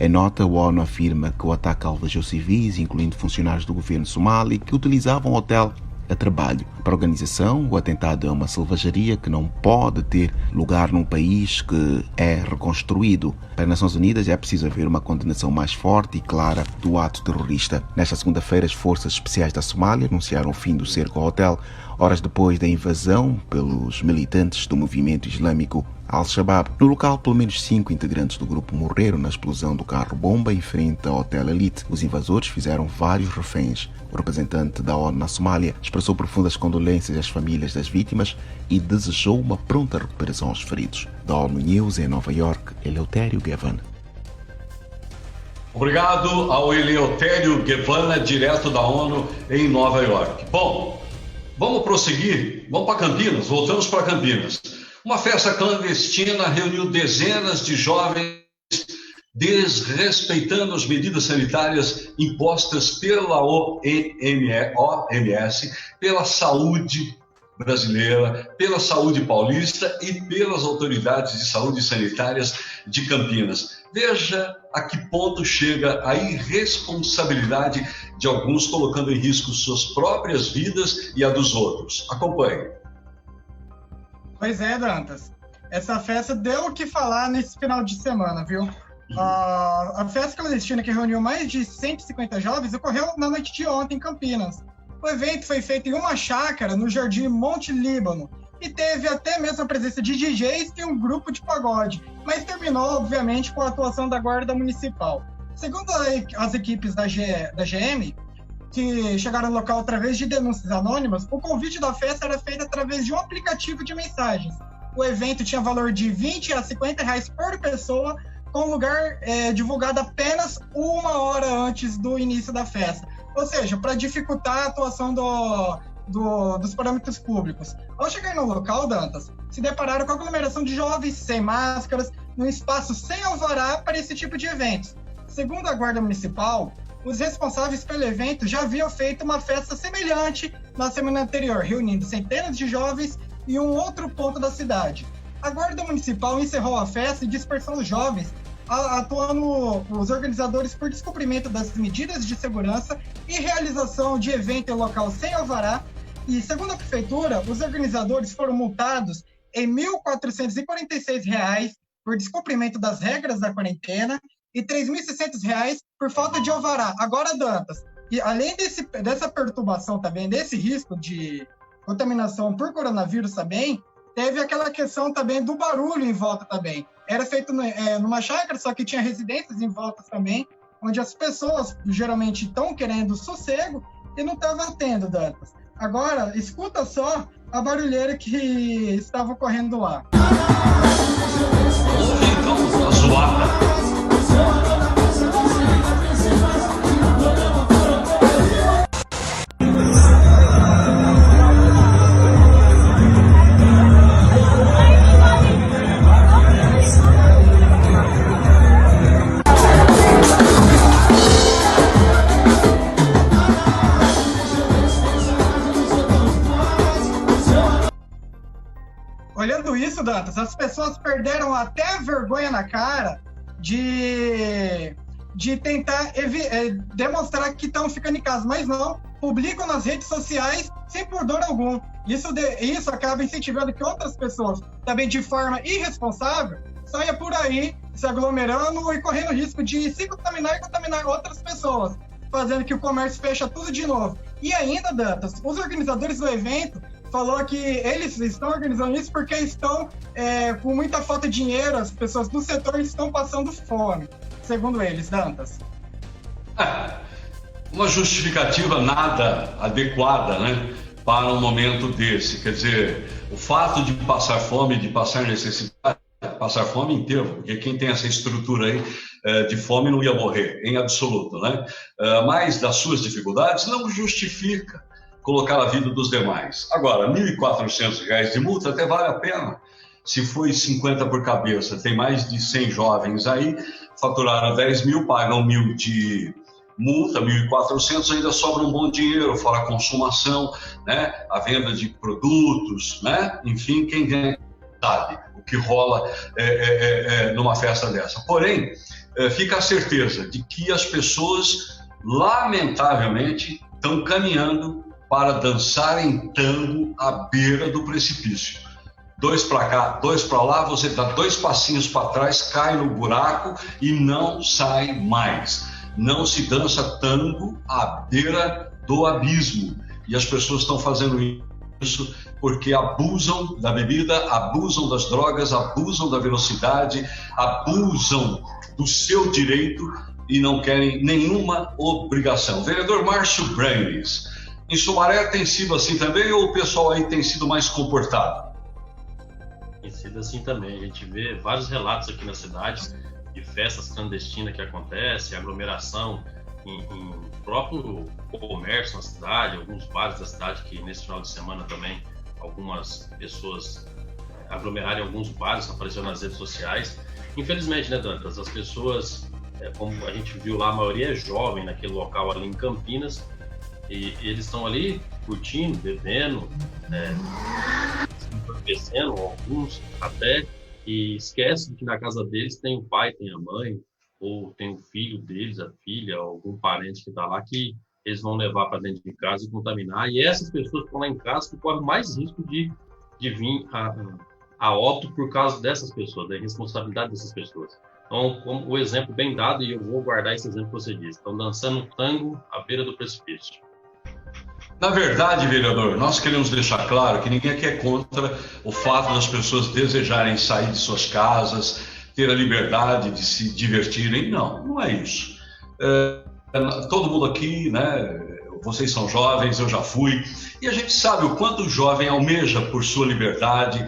Em nota, o ONU afirma que o ataque alvejou civis, incluindo funcionários do governo somali, que utilizavam o hotel a trabalho. Para a organização, o atentado é uma selvageria que não pode ter lugar num país que é reconstruído. Para as Nações Unidas é preciso haver uma condenação mais forte e clara do ato terrorista. Nesta segunda-feira, as forças especiais da Somália anunciaram o fim do cerco ao hotel, horas depois da invasão pelos militantes do movimento islâmico Al-Shabaab. No local, pelo menos 5 integrantes do grupo morreram na explosão do carro-bomba em frente ao Hotel Elite. Os invasores fizeram vários reféns. O representante da ONU na Somália expressou profundas condolências às famílias das vítimas e desejou uma pronta recuperação aos feridos. Da ONU News em Nova York, Eleutério Gavan. Obrigado ao Eleutério Gavan, direto da ONU em Nova York. Bom, vamos prosseguir, vamos para Campinas, voltamos para Campinas. Uma festa clandestina reuniu dezenas de jovens desrespeitando as medidas sanitárias impostas pela OMS, pela saúde brasileira, pela saúde paulista e pelas autoridades de saúde sanitárias de Campinas. Veja a que ponto chega a irresponsabilidade de alguns, colocando em risco suas próprias vidas e a dos outros. Acompanhe. Pois é, Dantas. Essa festa deu o que falar nesse final de semana, viu? A festa clandestina, que reuniu mais de 150 jovens, ocorreu na noite de ontem em Campinas. O evento foi feito em uma chácara no Jardim Monte Líbano e teve até mesmo a presença de DJs e um grupo de pagode, mas terminou, obviamente, com a atuação da Guarda Municipal. Segundo as equipes da GM, que chegaram no local através de denúncias anônimas, o convite da festa era feito através de um aplicativo de mensagens. O evento tinha valor de R$20 a R$50 por pessoa, com lugar divulgado apenas 1 hora antes do início da festa. Ou seja, para dificultar a atuação dos parâmetros públicos. Ao chegar no local, Dantas, se depararam com a aglomeração de jovens sem máscaras, num espaço sem alvará para esse tipo de eventos. Segundo a Guarda Municipal, os responsáveis pelo evento já haviam feito uma festa semelhante na semana anterior, reunindo centenas de jovens em um outro ponto da cidade. A Guarda Municipal encerrou a festa e dispersou os jovens, atuando os organizadores por descumprimento das medidas de segurança e realização de evento em local sem alvará. E, segundo a Prefeitura, os organizadores foram multados em R$ 1.446 por descumprimento das regras da quarentena e R$ 3.600 por falta de alvará. Agora, Dantas, e além dessa perturbação também, desse risco de contaminação por coronavírus também, teve aquela questão também do barulho em volta também. Era feito numa chácara, só que tinha residências em volta também, onde as pessoas geralmente estão querendo sossego e não estavam tendo, Dantas. Agora, escuta só a barulheira que estava ocorrendo lá. Então, a zoada. Olhando isso, Dantas, as pessoas perderam até a vergonha na cara de tentar demonstrar que estão ficando em casa, mas não, publicam nas redes sociais sem pudor algum. Isso acaba incentivando que outras pessoas, também de forma irresponsável, saiam por aí se aglomerando e correndo risco de se contaminar e contaminar outras pessoas, fazendo que o comércio feche tudo de novo. E ainda, Dantas, os organizadores do evento falou que eles estão organizando isso porque estão com muita falta de dinheiro, as pessoas do setor estão passando fome, segundo eles, Dantas. Uma justificativa nada adequada, né, para um momento desse. Quer dizer, o fato de passar fome, de passar necessidade, passar fome inteiro, porque quem tem essa estrutura aí de fome não ia morrer, em absoluto, né? Mas das suas dificuldades não justifica colocar a vida dos demais. Agora, R$ 1.400 de multa até vale a pena. Se foi 50 por cabeça, tem mais de 100 jovens aí, faturaram 10 mil, pagam 1.000 de multa, 1.400, ainda sobra um bom dinheiro, fora a consumação, né? A venda de produtos, né? Enfim, quem ganha sabe o que rola numa festa dessa. Porém, fica a certeza de que as pessoas, lamentavelmente, estão caminhando para dançarem tango à beira do precipício. 2 para cá, 2 para lá, você dá 2 passinhos para trás, cai no buraco e não sai mais. Não se dança tango à beira do abismo. E as pessoas estão fazendo isso porque abusam da bebida, abusam das drogas, abusam da velocidade, abusam do seu direito e não querem nenhuma obrigação. Vereador Márcio Brandes, em Sumaré tem sido assim também ou o pessoal aí tem sido mais comportado? Tem sido assim também. A gente vê vários relatos aqui na cidade de festas clandestinas que acontecem, aglomeração em próprio comércio na cidade, alguns bares da cidade que nesse final de semana também algumas pessoas aglomeraram em alguns bares, apareceu nas redes sociais. Infelizmente, né, Dantas, as pessoas, como a gente viu lá, a maioria é jovem naquele local ali em Campinas, e eles estão ali curtindo, bebendo, entorpecendo, alguns até, e esquecem que na casa deles tem o pai, tem a mãe, ou tem o filho deles, a filha, ou algum parente que está lá, que eles vão levar para dentro de casa e contaminar. E essas pessoas que estão lá em casa que correm mais risco de vir a óbito por causa dessas pessoas, da irresponsabilidade dessas pessoas. Então, como o exemplo bem dado, e eu vou guardar esse exemplo que você disse, estão dançando tango à beira do precipício. Na verdade, vereador, nós queremos deixar claro que ninguém aqui é contra o fato das pessoas desejarem sair de suas casas, ter a liberdade de se divertirem. Não é isso. Todo mundo aqui, né? Vocês são jovens, eu já fui, e a gente sabe o quanto o jovem almeja por sua liberdade,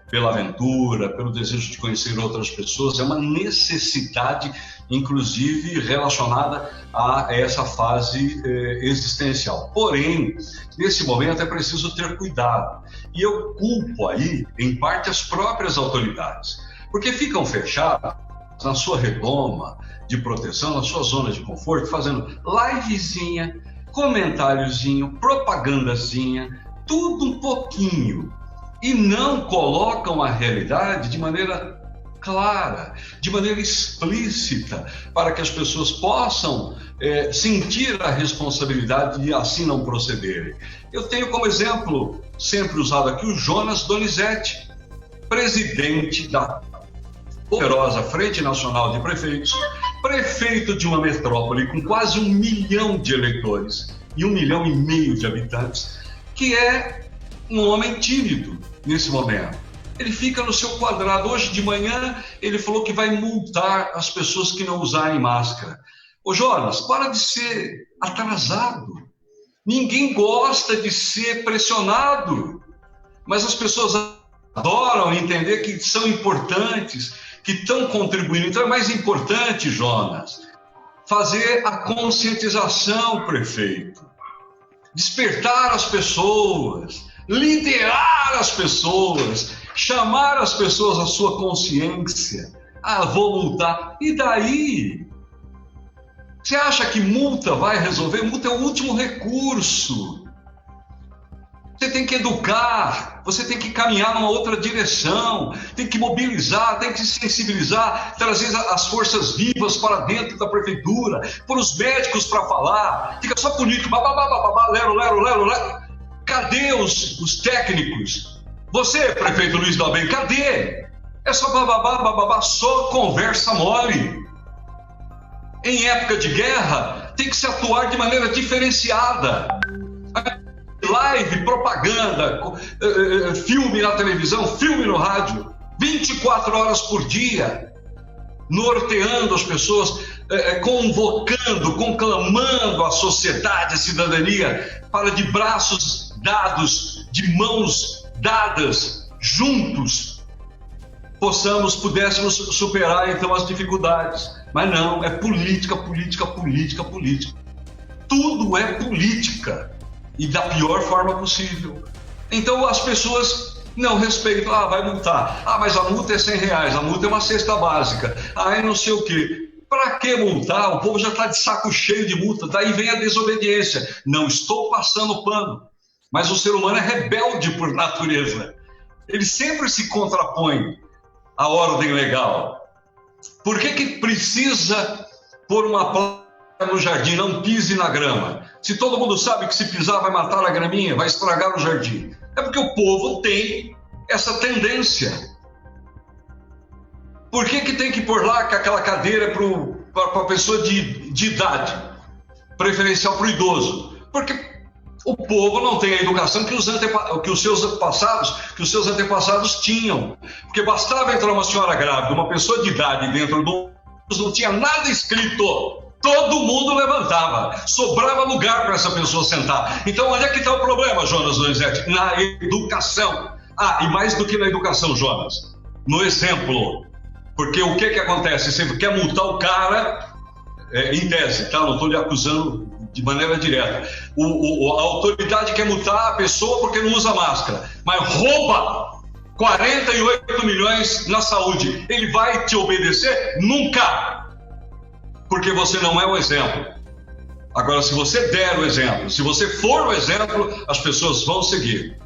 pela aventura, pelo desejo de conhecer outras pessoas. É uma necessidade, inclusive, relacionada a essa fase existencial. Porém, nesse momento é preciso ter cuidado. E eu culpo aí, em parte, as próprias autoridades, porque ficam fechadas na sua redoma de proteção, na sua zona de conforto, fazendo livezinha, comentáriozinho, propagandazinha, tudo um pouquinho, e não colocam a realidade de maneira clara, de maneira explícita, para que as pessoas possam sentir a responsabilidade de assim não procederem. Eu tenho como exemplo, sempre usado aqui, o Jonas Donizete, presidente da poderosa Frente Nacional de Prefeitos, prefeito de uma metrópole com quase 1 milhão de eleitores e 1,5 milhão de habitantes, que é um homem tímido nesse momento. Ele fica no seu quadrado. Hoje de manhã ele falou que vai multar as pessoas que não usarem máscara. Ô Jonas, para de ser atrasado. Ninguém gosta de ser pressionado, mas as pessoas adoram entender que são importantes, que estão contribuindo. Então é mais importante, Jonas, fazer a conscientização, prefeito, despertar as pessoas, liderar as pessoas, chamar as pessoas à sua consciência. Vou multar. E daí? Você acha que multa vai resolver? Multa é o último recurso. Você tem que educar, você tem que caminhar numa outra direção, tem que mobilizar, tem que sensibilizar, trazer as forças vivas para dentro da prefeitura, pôr os médicos para falar. Fica só político, lero. Cadê os técnicos? Você, prefeito Luiz Dalben, cadê? É só bababá, só conversa mole. Em época de guerra, tem que se atuar de maneira diferenciada. Live, propaganda, filme na televisão, filme no rádio, 24 horas por dia, norteando as pessoas, convocando, conclamando a sociedade, a cidadania, para de braços dados, de mãos dadas, juntos, pudéssemos superar então as dificuldades. Mas não, é política. Tudo é política. E da pior forma possível. Então as pessoas não respeitam. Vai multar. Mas a multa é R$100, a multa é uma cesta básica. Não sei o quê. Para que multar? O povo já está de saco cheio de multa. Daí vem a desobediência. Não estou passando pano. Mas o ser humano é rebelde por natureza. Ele sempre se contrapõe à ordem legal. Por que precisa pôr uma placa no jardim? Não pise na grama. Se todo mundo sabe que se pisar vai matar a graminha, vai estragar o jardim. É porque o povo tem essa tendência. Por que tem que pôr lá que aquela cadeira é para a pessoa de idade, preferencial para o idoso? Porque o povo não tem a educação que os seus antepassados tinham. Porque bastava entrar uma senhora grávida, uma pessoa de idade dentro do ônibus, não tinha nada escrito. Todo mundo levantava, sobrava lugar para essa pessoa sentar. Então, onde é que está o problema, Jonas Donizete? Na educação. E mais do que na educação, Jonas, no exemplo. Porque o que acontece? Você quer multar o cara, em tese, tá? Não estou lhe acusando de maneira direta. A autoridade quer multar a pessoa porque não usa máscara, mas rouba 48 milhões na saúde. Ele vai te obedecer? Nunca! Porque você não é o exemplo. Agora, se você der o exemplo, se você for o exemplo, as pessoas vão seguir.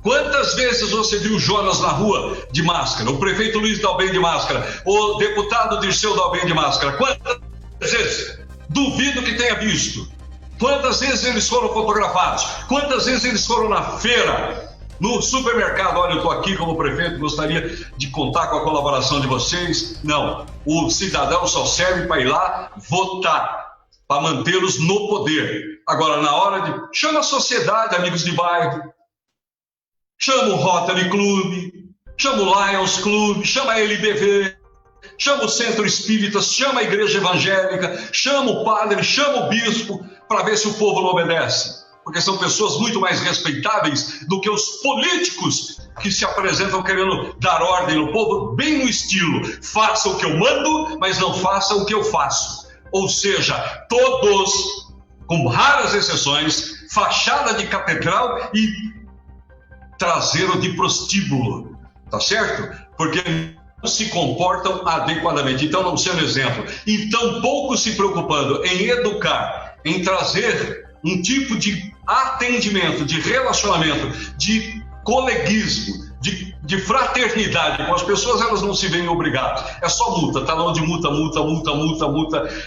Quantas vezes você viu Jonas na rua de máscara? O prefeito Luiz Dalben de máscara? O deputado Dirceu Dalben de máscara? Quantas vezes? Duvido que tenha visto. Quantas vezes eles foram fotografados? Quantas vezes eles foram na feira? No supermercado? Olha, eu estou aqui como prefeito, gostaria de contar com a colaboração de vocês. Não, o cidadão só serve para ir lá votar, para mantê-los no poder. Agora, na hora de... Chama a sociedade, amigos de bairro, chama o Rotary Club, chama o Lions Club, chama a LBV, chama o Centro Espírita, chama a Igreja Evangélica, chama o padre, chama o bispo, para ver se o povo não obedece. Porque são pessoas muito mais respeitáveis do que os políticos que se apresentam querendo dar ordem no povo, bem no estilo, faça o que eu mando, mas não faça o que eu faço. Ou seja, todos, com raras exceções, fachada de catedral e traseiro de prostíbulo, tá certo? Porque não se comportam adequadamente. Então, não sendo exemplo. E tampouco se preocupando em educar, em trazer um tipo de atendimento, de relacionamento, de coleguismo, de fraternidade com as pessoas, elas não se veem obrigadas. É só multa, talão de multa,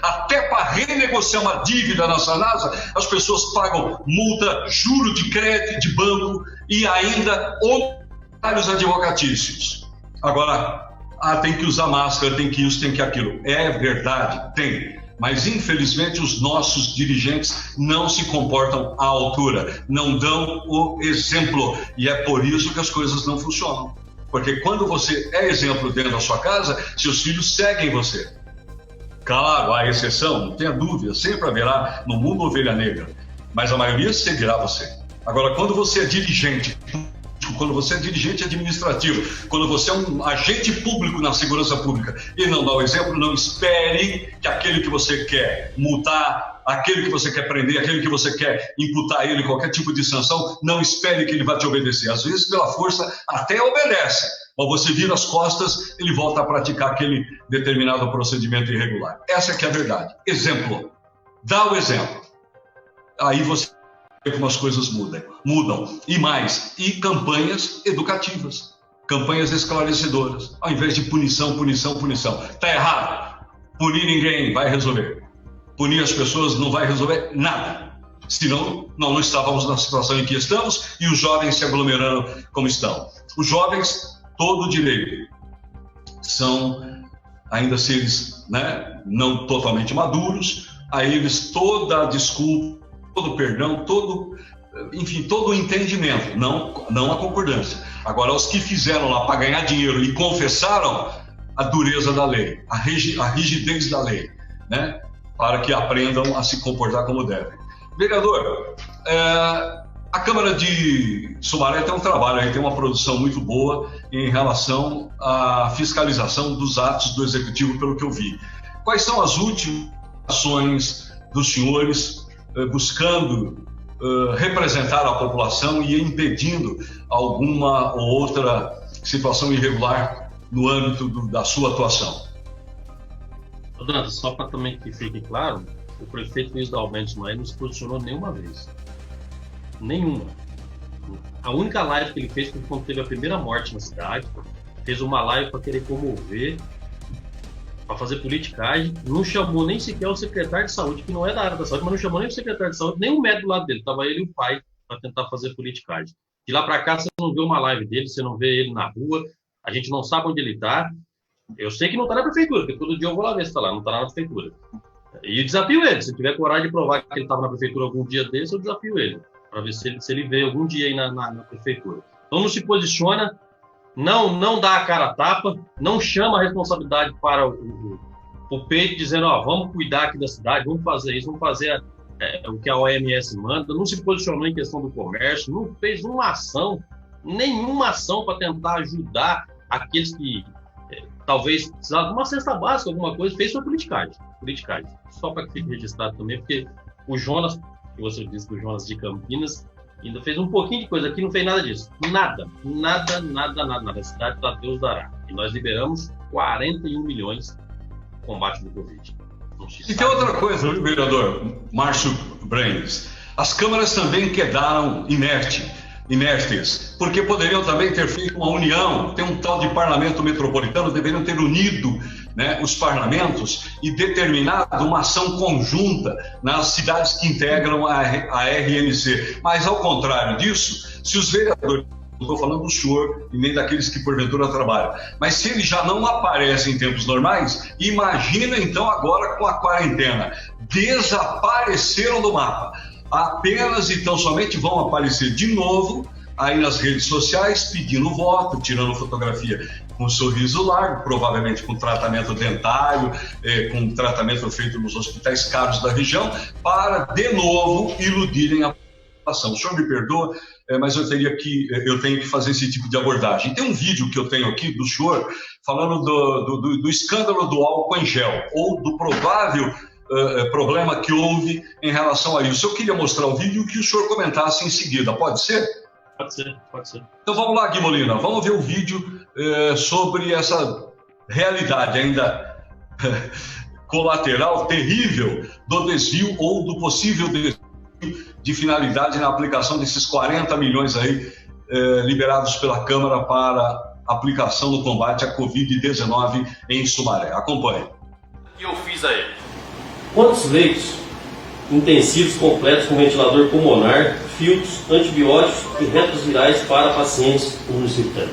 até para renegociar uma dívida na Sanasa, as pessoas pagam multa, juro de crédito, de banco e ainda honorários advocatícios. Agora, tem que usar máscara, tem que isso, tem que aquilo. É verdade, tem. Mas, infelizmente, os nossos dirigentes não se comportam à altura, não dão o exemplo. E é por isso que as coisas não funcionam. Porque quando você é exemplo dentro da sua casa, seus filhos seguem você. Claro, há exceção, não tenha dúvida, sempre haverá no mundo ovelha negra. Mas a maioria seguirá você. Agora, quando você é dirigente, quando você é dirigente administrativo, quando você é um agente público na segurança pública e não dá o exemplo, não espere que aquele que você quer multar, aquele que você quer prender, aquele que você quer imputar a ele qualquer tipo de sanção, não espere que ele vá te obedecer. Às vezes, pela força, até obedece, mas você vira as costas, ele volta a praticar aquele determinado procedimento irregular. Essa é que é a verdade. Exemplo. Dá o exemplo. Aí você como as coisas mudam. E mais, e campanhas educativas, campanhas esclarecedoras, ao invés de punição. Está errado. Punir ninguém vai resolver. Punir as pessoas não vai resolver nada. Senão, não estávamos na situação em que estamos e os jovens se aglomerando como estão. Os jovens, todo direito, são ainda seres, não totalmente maduros, a eles toda a desculpa, todo o perdão, todo o entendimento, não a concordância. Agora, os que fizeram lá para ganhar dinheiro e confessaram a dureza da lei, a rigidez da lei, para que aprendam a se comportar como devem. Vereador, a Câmara de Sumaré tem um trabalho aí, tem uma produção muito boa em relação à fiscalização dos atos do Executivo, pelo que eu vi. Quais são as últimas ações dos senhores buscando representar a população e impedindo alguma ou outra situação irregular no âmbito da sua atuação? Dantas, só para também que fique claro, o prefeito Luiz Dalben de Sumaré não se posicionou nenhuma vez. Nenhuma. A única live que ele fez quando teve a primeira morte na cidade, fez uma live para querer comover para fazer politicagem, não chamou nem sequer o secretário de saúde, que não é da área da saúde, mas não chamou nem o secretário de saúde, nem o médico do lado dele, estava ele e o pai para tentar fazer politicagem. De lá para cá, você não vê uma live dele, você não vê ele na rua, a gente não sabe onde ele está. Eu sei que não está na prefeitura, porque todo dia eu vou lá ver se está lá, não está na prefeitura. E eu desafio ele, se tiver coragem de provar que ele estava na prefeitura algum dia desse, eu desafio ele, para ver se ele vê algum dia aí na prefeitura. Então não se posiciona, não dá a cara a tapa, não chama a responsabilidade para o peito, dizendo, vamos cuidar aqui da cidade, vamos fazer isso, vamos fazer o que a OMS manda, não se posicionou em questão do comércio, não fez nenhuma ação para tentar ajudar aqueles que talvez precisavam de uma cesta básica, alguma coisa, fez sua politicagem. Só para que fique registrado também, porque o Jonas, que você disse do Jonas de Campinas, ainda fez um pouquinho de coisa aqui, não fez nada disso. Nada. A cidade da Deus dará. E nós liberamos 41 milhões no combate do Covid. E tem outra coisa, viu, vereador Márcio Brenes? As câmaras também quedaram inertes, porque poderiam também ter feito uma união, tem um tal de parlamento metropolitano, deveriam ter unido, né, os parlamentos e determinado uma ação conjunta nas cidades que integram a RNC. Mas, ao contrário disso, se os vereadores, não estou falando do senhor e nem daqueles que porventura trabalham, mas se eles já não aparecem em tempos normais, imagina então agora com a quarentena. Desapareceram do mapa. Apenas e tão somente vão aparecer de novo aí nas redes sociais, pedindo voto, tirando fotografia com um sorriso largo, provavelmente com tratamento dentário, com tratamento feito nos hospitais caros da região, para de novo iludirem a população. O senhor me perdoa, mas eu tenho que fazer esse tipo de abordagem. Tem um vídeo que eu tenho aqui do senhor falando do escândalo do álcool em gel, ou do provável problema que houve em relação a isso. Eu queria mostrar o vídeo e que o senhor comentasse em seguida. Pode ser? Pode ser. Então vamos lá, Gui Molina. Vamos ver o vídeo sobre essa realidade ainda colateral, terrível, do desvio ou do possível desvio de finalidade na aplicação desses 40 milhões aí liberados pela Câmara para aplicação no combate à Covid-19 em Sumaré. Acompanhe. O que eu fiz a ele? Quantos leitos intensivos completos com ventilador pulmonar, filtros, antibióticos e retrovirais para pacientes no município?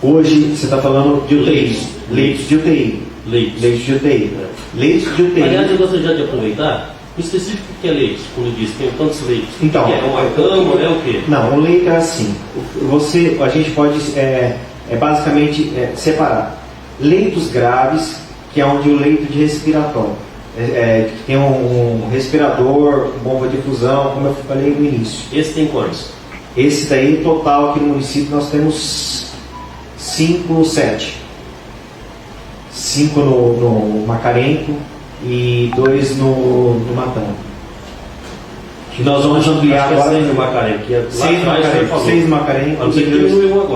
Hoje você está falando de UTI. Leitos de UTI. Leitos de UTI. Leitos de UTI. Aliás, eu gostaria de aproveitar. O específico que é leite, como eu disse, tem tantos leitos. Então, é uma cama, é o quê? Não, o leito é assim. A gente pode basicamente separar leitos graves, que é onde o leito de respiratório. Tem um respirador, bomba de infusão, como eu falei no início. Esse tem quantos? Esse daí, total, aqui no município, nós temos 7. 5 no Macarenco e 2 no Matão. E nós vamos ampliar agora. 6 no Macarenco. 6 no Macarenco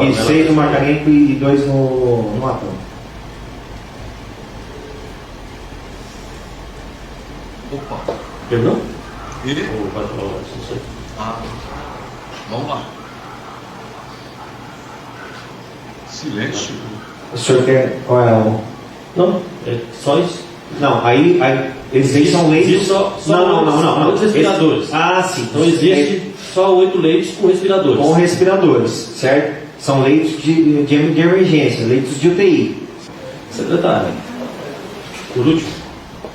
e 6 no Macarenco e 2 no Matão. Opa. Perdão? Ele? Não sei. Vamos lá. Silêncio. O senhor quer qual é o... Não, é só isso. Não, aí eles são leitos... Não. Respiradores. Sim. Então existe só 8 leitos com respiradores. Com respiradores, certo? São leitos de emergência, leitos de UTI. Secretário, por último,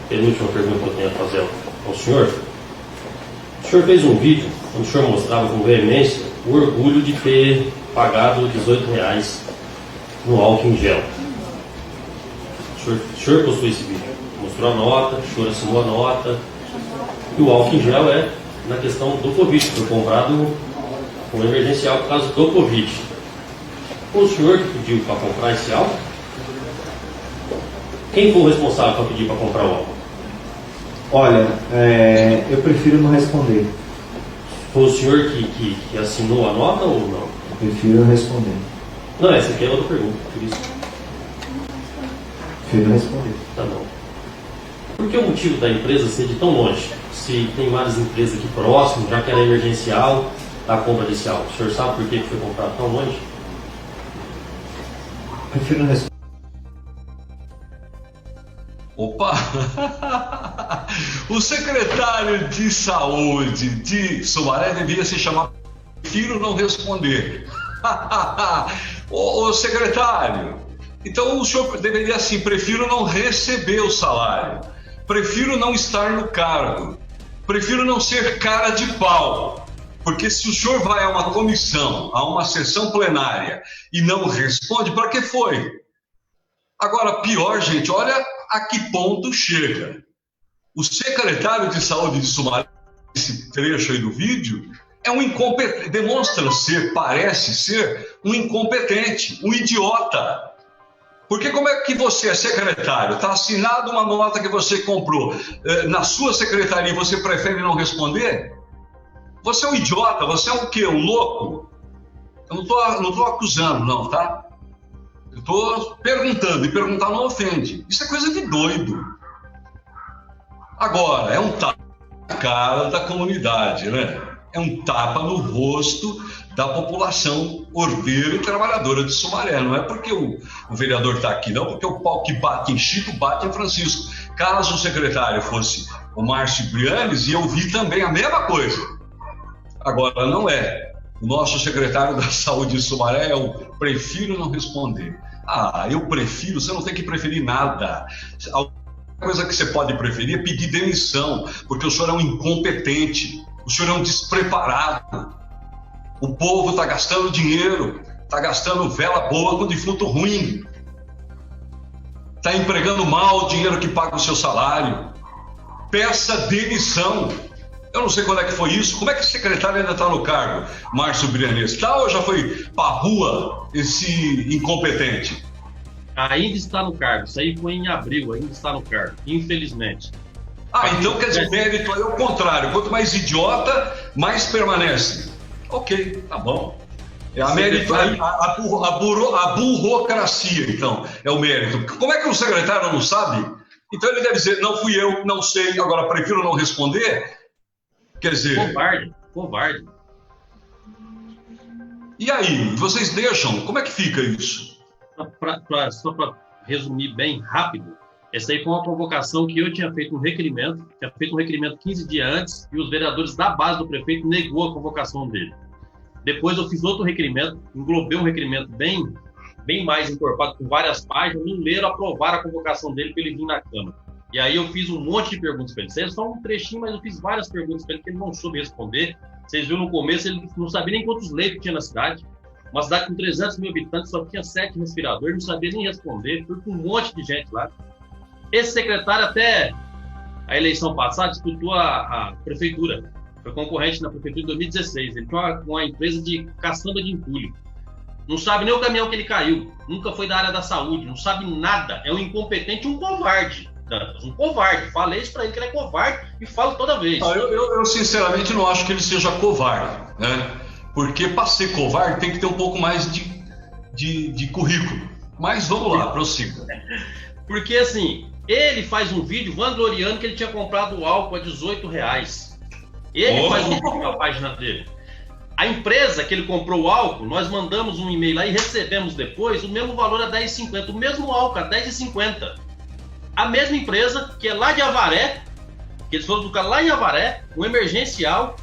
penúltima pergunta que eu tenho a fazer ao senhor. O senhor fez um vídeo onde o senhor mostrava com veemência o orgulho de ter pagado R$18 no álcool em gel. O senhor postou esse vídeo, mostrou a nota, o senhor assinou a nota, e o álcool em gel é na questão do Covid, foi comprado como emergencial por causa do Covid. Foi o senhor que pediu para comprar esse álcool? Quem foi o responsável para pedir para comprar o álcool? Olha, eu prefiro não responder. Foi o senhor que assinou a nota ou não? Eu prefiro não responder. Não, essa aqui é outra pergunta, por isso. Prefiro responder. Tá bom. Por que o motivo da empresa ser de tão longe? Se tem várias empresas aqui próximas, já que era emergencial, a compra desse álcool. O senhor sabe por que foi comprado tão longe? Prefiro não responder. Opa! O secretário de Saúde de Sumaré devia se chamar Prefiro Não Responder. Ô secretário, então o senhor deveria assim, prefiro não receber o salário, prefiro não estar no cargo, prefiro não ser cara de pau. Porque se o senhor vai a uma comissão, a uma sessão plenária e não responde, para que foi? Agora, pior, gente, olha a que ponto chega. O secretário de Saúde de Sumaré, esse trecho aí do vídeo, é um incompetente, demonstra ser, parece ser, um incompetente, um idiota. Porque como é que você é secretário, está assinado uma nota que você comprou na sua secretaria e você prefere não responder? Você é um idiota, você é o quê? Um louco? Eu não tô acusando, não, tá? Eu tô perguntando, e perguntar não ofende. Isso é coisa de doido. Agora, é um tapa na cara da comunidade, né? É um tapa no rosto da população ordeira e trabalhadora de Sumaré. Não é porque o vereador está aqui, não, porque o pau que bate em Chico bate em Francisco. Caso o secretário fosse o Márcio Brianes, ia ouvir também a mesma coisa. Agora, não é. O nosso secretário da Saúde de Sumaré é o prefiro não responder. Ah, eu prefiro, você não tem que preferir nada. A coisa que você pode preferir é pedir demissão, porque o senhor é um incompetente, o senhor é um despreparado. O povo está gastando dinheiro, está gastando vela boa com defunto ruim, está empregando mal o dinheiro que paga o seu salário. Peça demissão. Eu não sei quando é que foi isso. Como é que o secretário ainda está no cargo, Márcio Brianes? Está ou já foi para a rua esse incompetente? Ainda está no cargo. Isso aí foi em abril, ainda está no cargo, infelizmente. Ah, então quer dizer, mérito é o contrário. Quanto mais idiota, mais permanece. Ok, tá bom. É a mérito, a burocracia, então, é o mérito. Como é que o secretário não sabe? Então ele deve dizer, não fui eu, não sei, agora prefiro não responder. Quer dizer... Covarde. E aí, vocês deixam? Como é que fica isso? Só para resumir bem rápido, essa aí foi uma convocação que eu tinha feito um requerimento 15 dias antes, e os vereadores da base do prefeito negou a convocação dele. Depois eu fiz outro requerimento, englobei um requerimento bem mais encorpado, com várias páginas, não leram, aprovaram a convocação dele para ele vir na Câmara. E aí eu fiz um monte de perguntas para ele. Isso é só um trechinho, mas eu fiz várias perguntas para ele que ele não soube responder. Vocês viram no começo, ele não sabia nem quantos leitos tinha na cidade. Uma cidade com 300 mil habitantes, só tinha 7 respiradores, não sabia nem responder. Foi com um monte de gente lá. Esse secretário, até a eleição passada, disputou a prefeitura. Foi concorrente na prefeitura em 2016. Ele tinha uma empresa de caçamba de entulho. Não sabe nem o caminhão que ele caiu. Nunca foi da área da saúde. Não sabe nada. É um incompetente, um covarde. Um covarde. Falei isso pra ele, que ele é covarde, e falo toda vez. Eu sinceramente não acho que ele seja covarde, né? Porque para ser covarde tem que ter um pouco mais de currículo. Mas vamos lá, prossiga. Porque assim, ele faz um vídeo vangloriando que ele tinha comprado o álcool a R$18. Ele faz um vídeo na página dele. A empresa que ele comprou o álcool, nós mandamos um e-mail lá e recebemos depois o mesmo valor a R$10,50. O mesmo álcool a R$10,50. A mesma empresa, que é lá de Avaré, que eles foram buscar lá em Avaré, um emergencial,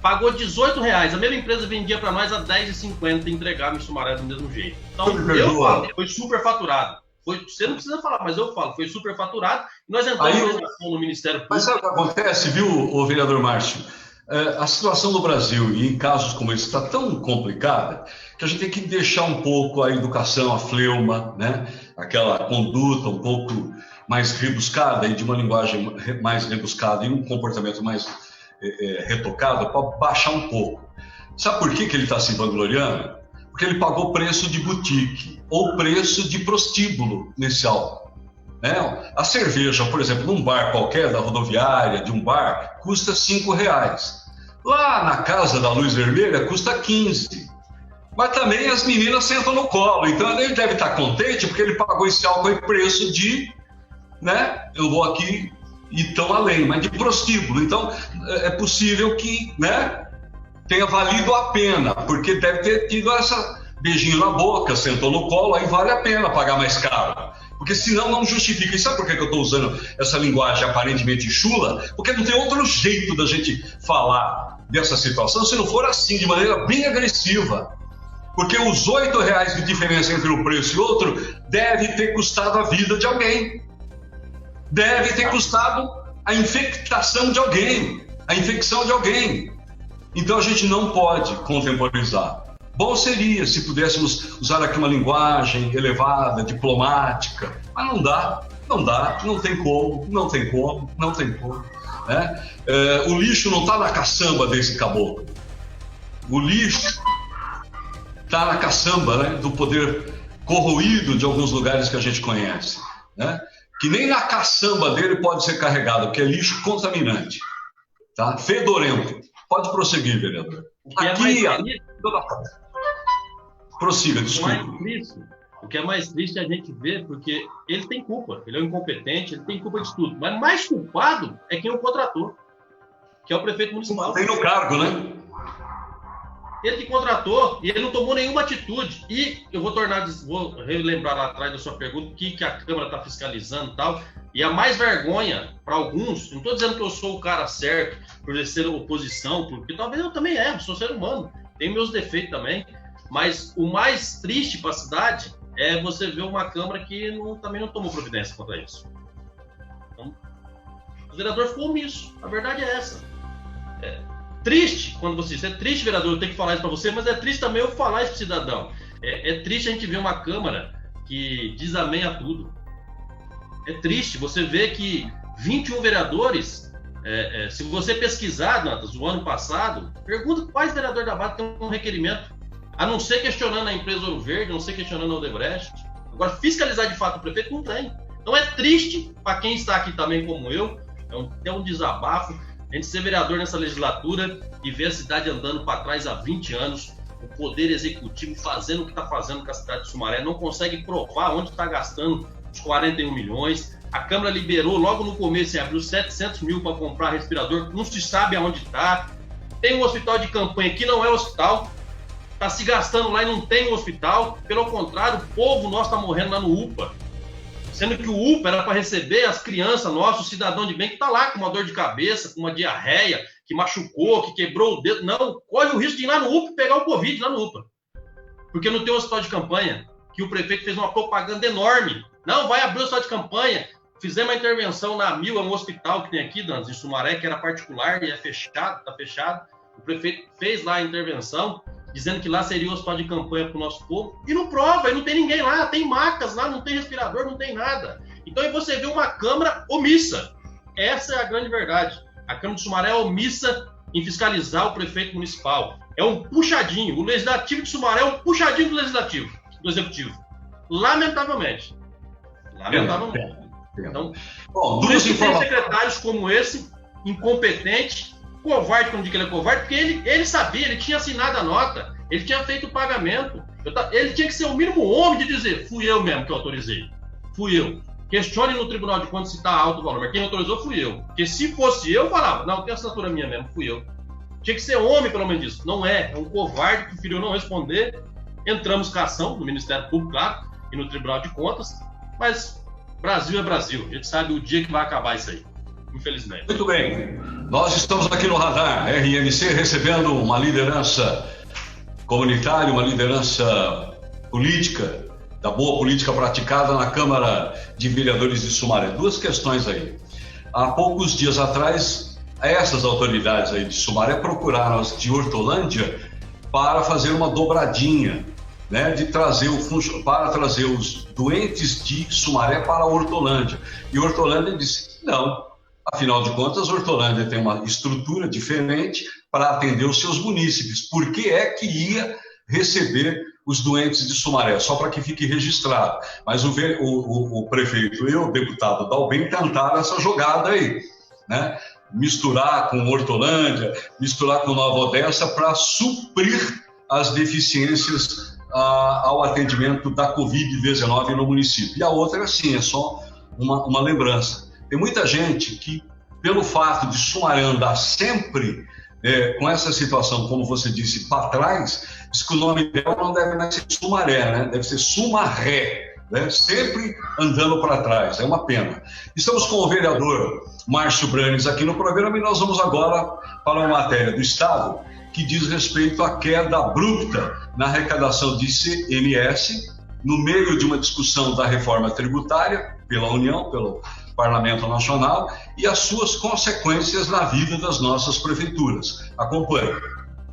pagou R$18. A mesma empresa vendia para nós a R$10,50 e entregava em Sumaré do mesmo jeito. Então, eu falo, foi superfaturado. Você não precisa falar, mas eu falo, foi superfaturado. E nós entramos no Ministério Público. Mas sabe o que acontece, viu, o vereador Márcio? A situação do Brasil, e em casos como esse, está tão complicada que a gente tem que deixar um pouco a educação, a fleuma, né? Aquela conduta um pouco mais rebuscada e de uma linguagem mais rebuscada e um comportamento mais retocado para baixar um pouco. Sabe por que ele está se vangloriando? Porque ele pagou preço de boutique ou preço de prostíbulo nesse álcool. Né? A cerveja, por exemplo, num bar qualquer, da rodoviária, de um bar, custa R$5. Lá na Casa da Luz Vermelha custa 15. Mas também as meninas sentam no colo. Então ele deve estar contente porque ele pagou esse álcool em preço de, né? Eu vou aqui e tão além, mas de prostíbulo. Então é possível que, né, tenha valido a pena, porque deve ter tido essa beijinho na boca, sentou no colo, aí vale a pena pagar mais caro. Porque senão não justifica. E sabe por que eu estou usando essa linguagem aparentemente chula? Porque não tem outro jeito da gente falar dessa situação se não for assim, de maneira bem agressiva. Porque os R$8 de diferença entre um preço e outro deve ter custado a vida de alguém. Deve ter custado a infectação de alguém, a infecção de alguém. Então a gente não pode contemporizar. Bom seria se pudéssemos usar aqui uma linguagem elevada, diplomática, mas não dá, não tem como. Né? O lixo não está na caçamba desse caboclo. O lixo está na caçamba, né, do poder corroído de alguns lugares que a gente conhece. Né? Que nem na caçamba dele pode ser carregado, porque é lixo contaminante, tá? Fedorento. Pode prosseguir, vereador. Prossiga, desculpa. O que é mais triste é a gente ver, porque ele tem culpa, ele é um incompetente, ele tem culpa de tudo. Mas mais culpado é quem o contratou, que é o prefeito municipal. Tem no cargo, né? Ele que contratou e ele não tomou nenhuma atitude. E eu vou relembrar lá atrás da sua pergunta o que a Câmara está fiscalizando e tal. E a mais vergonha para alguns, não estou dizendo que eu sou o cara certo por ser oposição, porque talvez eu também sou ser humano, tenho meus defeitos também. Mas o mais triste para a cidade é você ver uma Câmara que também não tomou providência contra isso. Então, o vereador ficou omisso. A verdade é essa. Triste, quando você diz, é triste, vereador, eu tenho que falar isso para você, mas é triste também eu falar isso para o cidadão. É triste a gente ver uma Câmara que diz amém a tudo. É triste você ver que 21 vereadores, se você pesquisar, Dantas, o ano passado, pergunta quais vereadores da base têm um requerimento, a não ser questionando a empresa Ouro Verde, a não ser questionando a Odebrecht. Agora, fiscalizar de fato o prefeito não tem. Então é triste para quem está aqui também como eu, é um desabafo, a gente ser vereador nessa legislatura e ver a cidade andando para trás há 20 anos, o poder executivo fazendo o que está fazendo com a cidade de Sumaré, não consegue provar onde está gastando os 41 milhões. A Câmara liberou logo no começo, abriu 700 mil para comprar respirador, não se sabe aonde está. Tem um hospital de campanha que não é hospital, está se gastando lá e não tem um hospital. Pelo contrário, o povo nosso está morrendo lá no UPA. Sendo que o UPA era para receber as crianças nossas, o cidadão de bem que está lá com uma dor de cabeça, com uma diarreia, que machucou, que quebrou o dedo. Não, corre o risco de ir lá no UPA e pegar o Covid lá no UPA. Porque não tem um hospital de campanha, que o prefeito fez uma propaganda enorme. Não, vai abrir o hospital de campanha. Fizemos uma intervenção na Mil, é um hospital que tem aqui, Dantas, em Sumaré, que era particular e é fechado, está fechado. O prefeito fez lá a intervenção, dizendo que lá seria o hospital de campanha para o nosso povo, e não prova, e não tem ninguém lá, tem macas lá, não tem respirador, não tem nada. Então aí você vê uma Câmara omissa. Essa é a grande verdade. A Câmara de Sumaré é omissa em fiscalizar o prefeito municipal. É um puxadinho. O Legislativo de Sumaré é um puxadinho do Legislativo, do Executivo. Lamentavelmente. Então, por isso que tem secretários como esse, incompetente, covarde, quando digo que ele é covarde, porque ele sabia, ele tinha assinado a nota, ele tinha feito o pagamento, ele tinha que ser o mínimo homem de dizer, fui eu mesmo que autorizei, fui eu. Questione no Tribunal de Contas se está alto o valor, mas quem autorizou fui eu. Porque se fosse eu, falava, não, tem assinatura minha mesmo, fui eu. Tinha que ser homem, pelo menos disso. Não é um covarde que preferiu não responder. Entramos com a ação no Ministério Público, claro, e no Tribunal de Contas, mas Brasil é Brasil, a gente sabe o dia que vai acabar isso aí. Infelizmente. Muito bem. Nós estamos aqui no Radar RMC recebendo uma liderança comunitária, uma liderança política, da boa política praticada na Câmara de Vereadores de Sumaré. Duas questões aí. Há poucos dias atrás, essas autoridades aí de Sumaré procuraram as de Hortolândia para fazer uma dobradinha, né, para trazer os doentes de Sumaré para Hortolândia. E Hortolândia disse não. Afinal de contas, Hortolândia tem uma estrutura diferente para atender os seus munícipes. Por que é que ia receber os doentes de Sumaré? Só para que fique registrado. Mas o prefeito e o deputado Dalben tentaram essa jogada aí, né? Misturar com Hortolândia, misturar com Nova Odessa para suprir as deficiências ao atendimento da Covid-19 no município. E a outra, assim, é só uma lembrança. Tem muita gente que, pelo fato de Sumaré andar sempre com essa situação, como você disse, para trás, diz que o nome dela não deve mais ser Sumaré, né? Deve ser Sumaré, né? Sempre andando para trás, é uma pena. Estamos com o vereador Márcio Branes aqui no programa e nós vamos agora para uma matéria do Estado que diz respeito à queda abrupta na arrecadação de ICMS no meio de uma discussão da reforma tributária pela União, pelo Parlamento Nacional e as suas consequências na vida das nossas prefeituras. Acompanhe.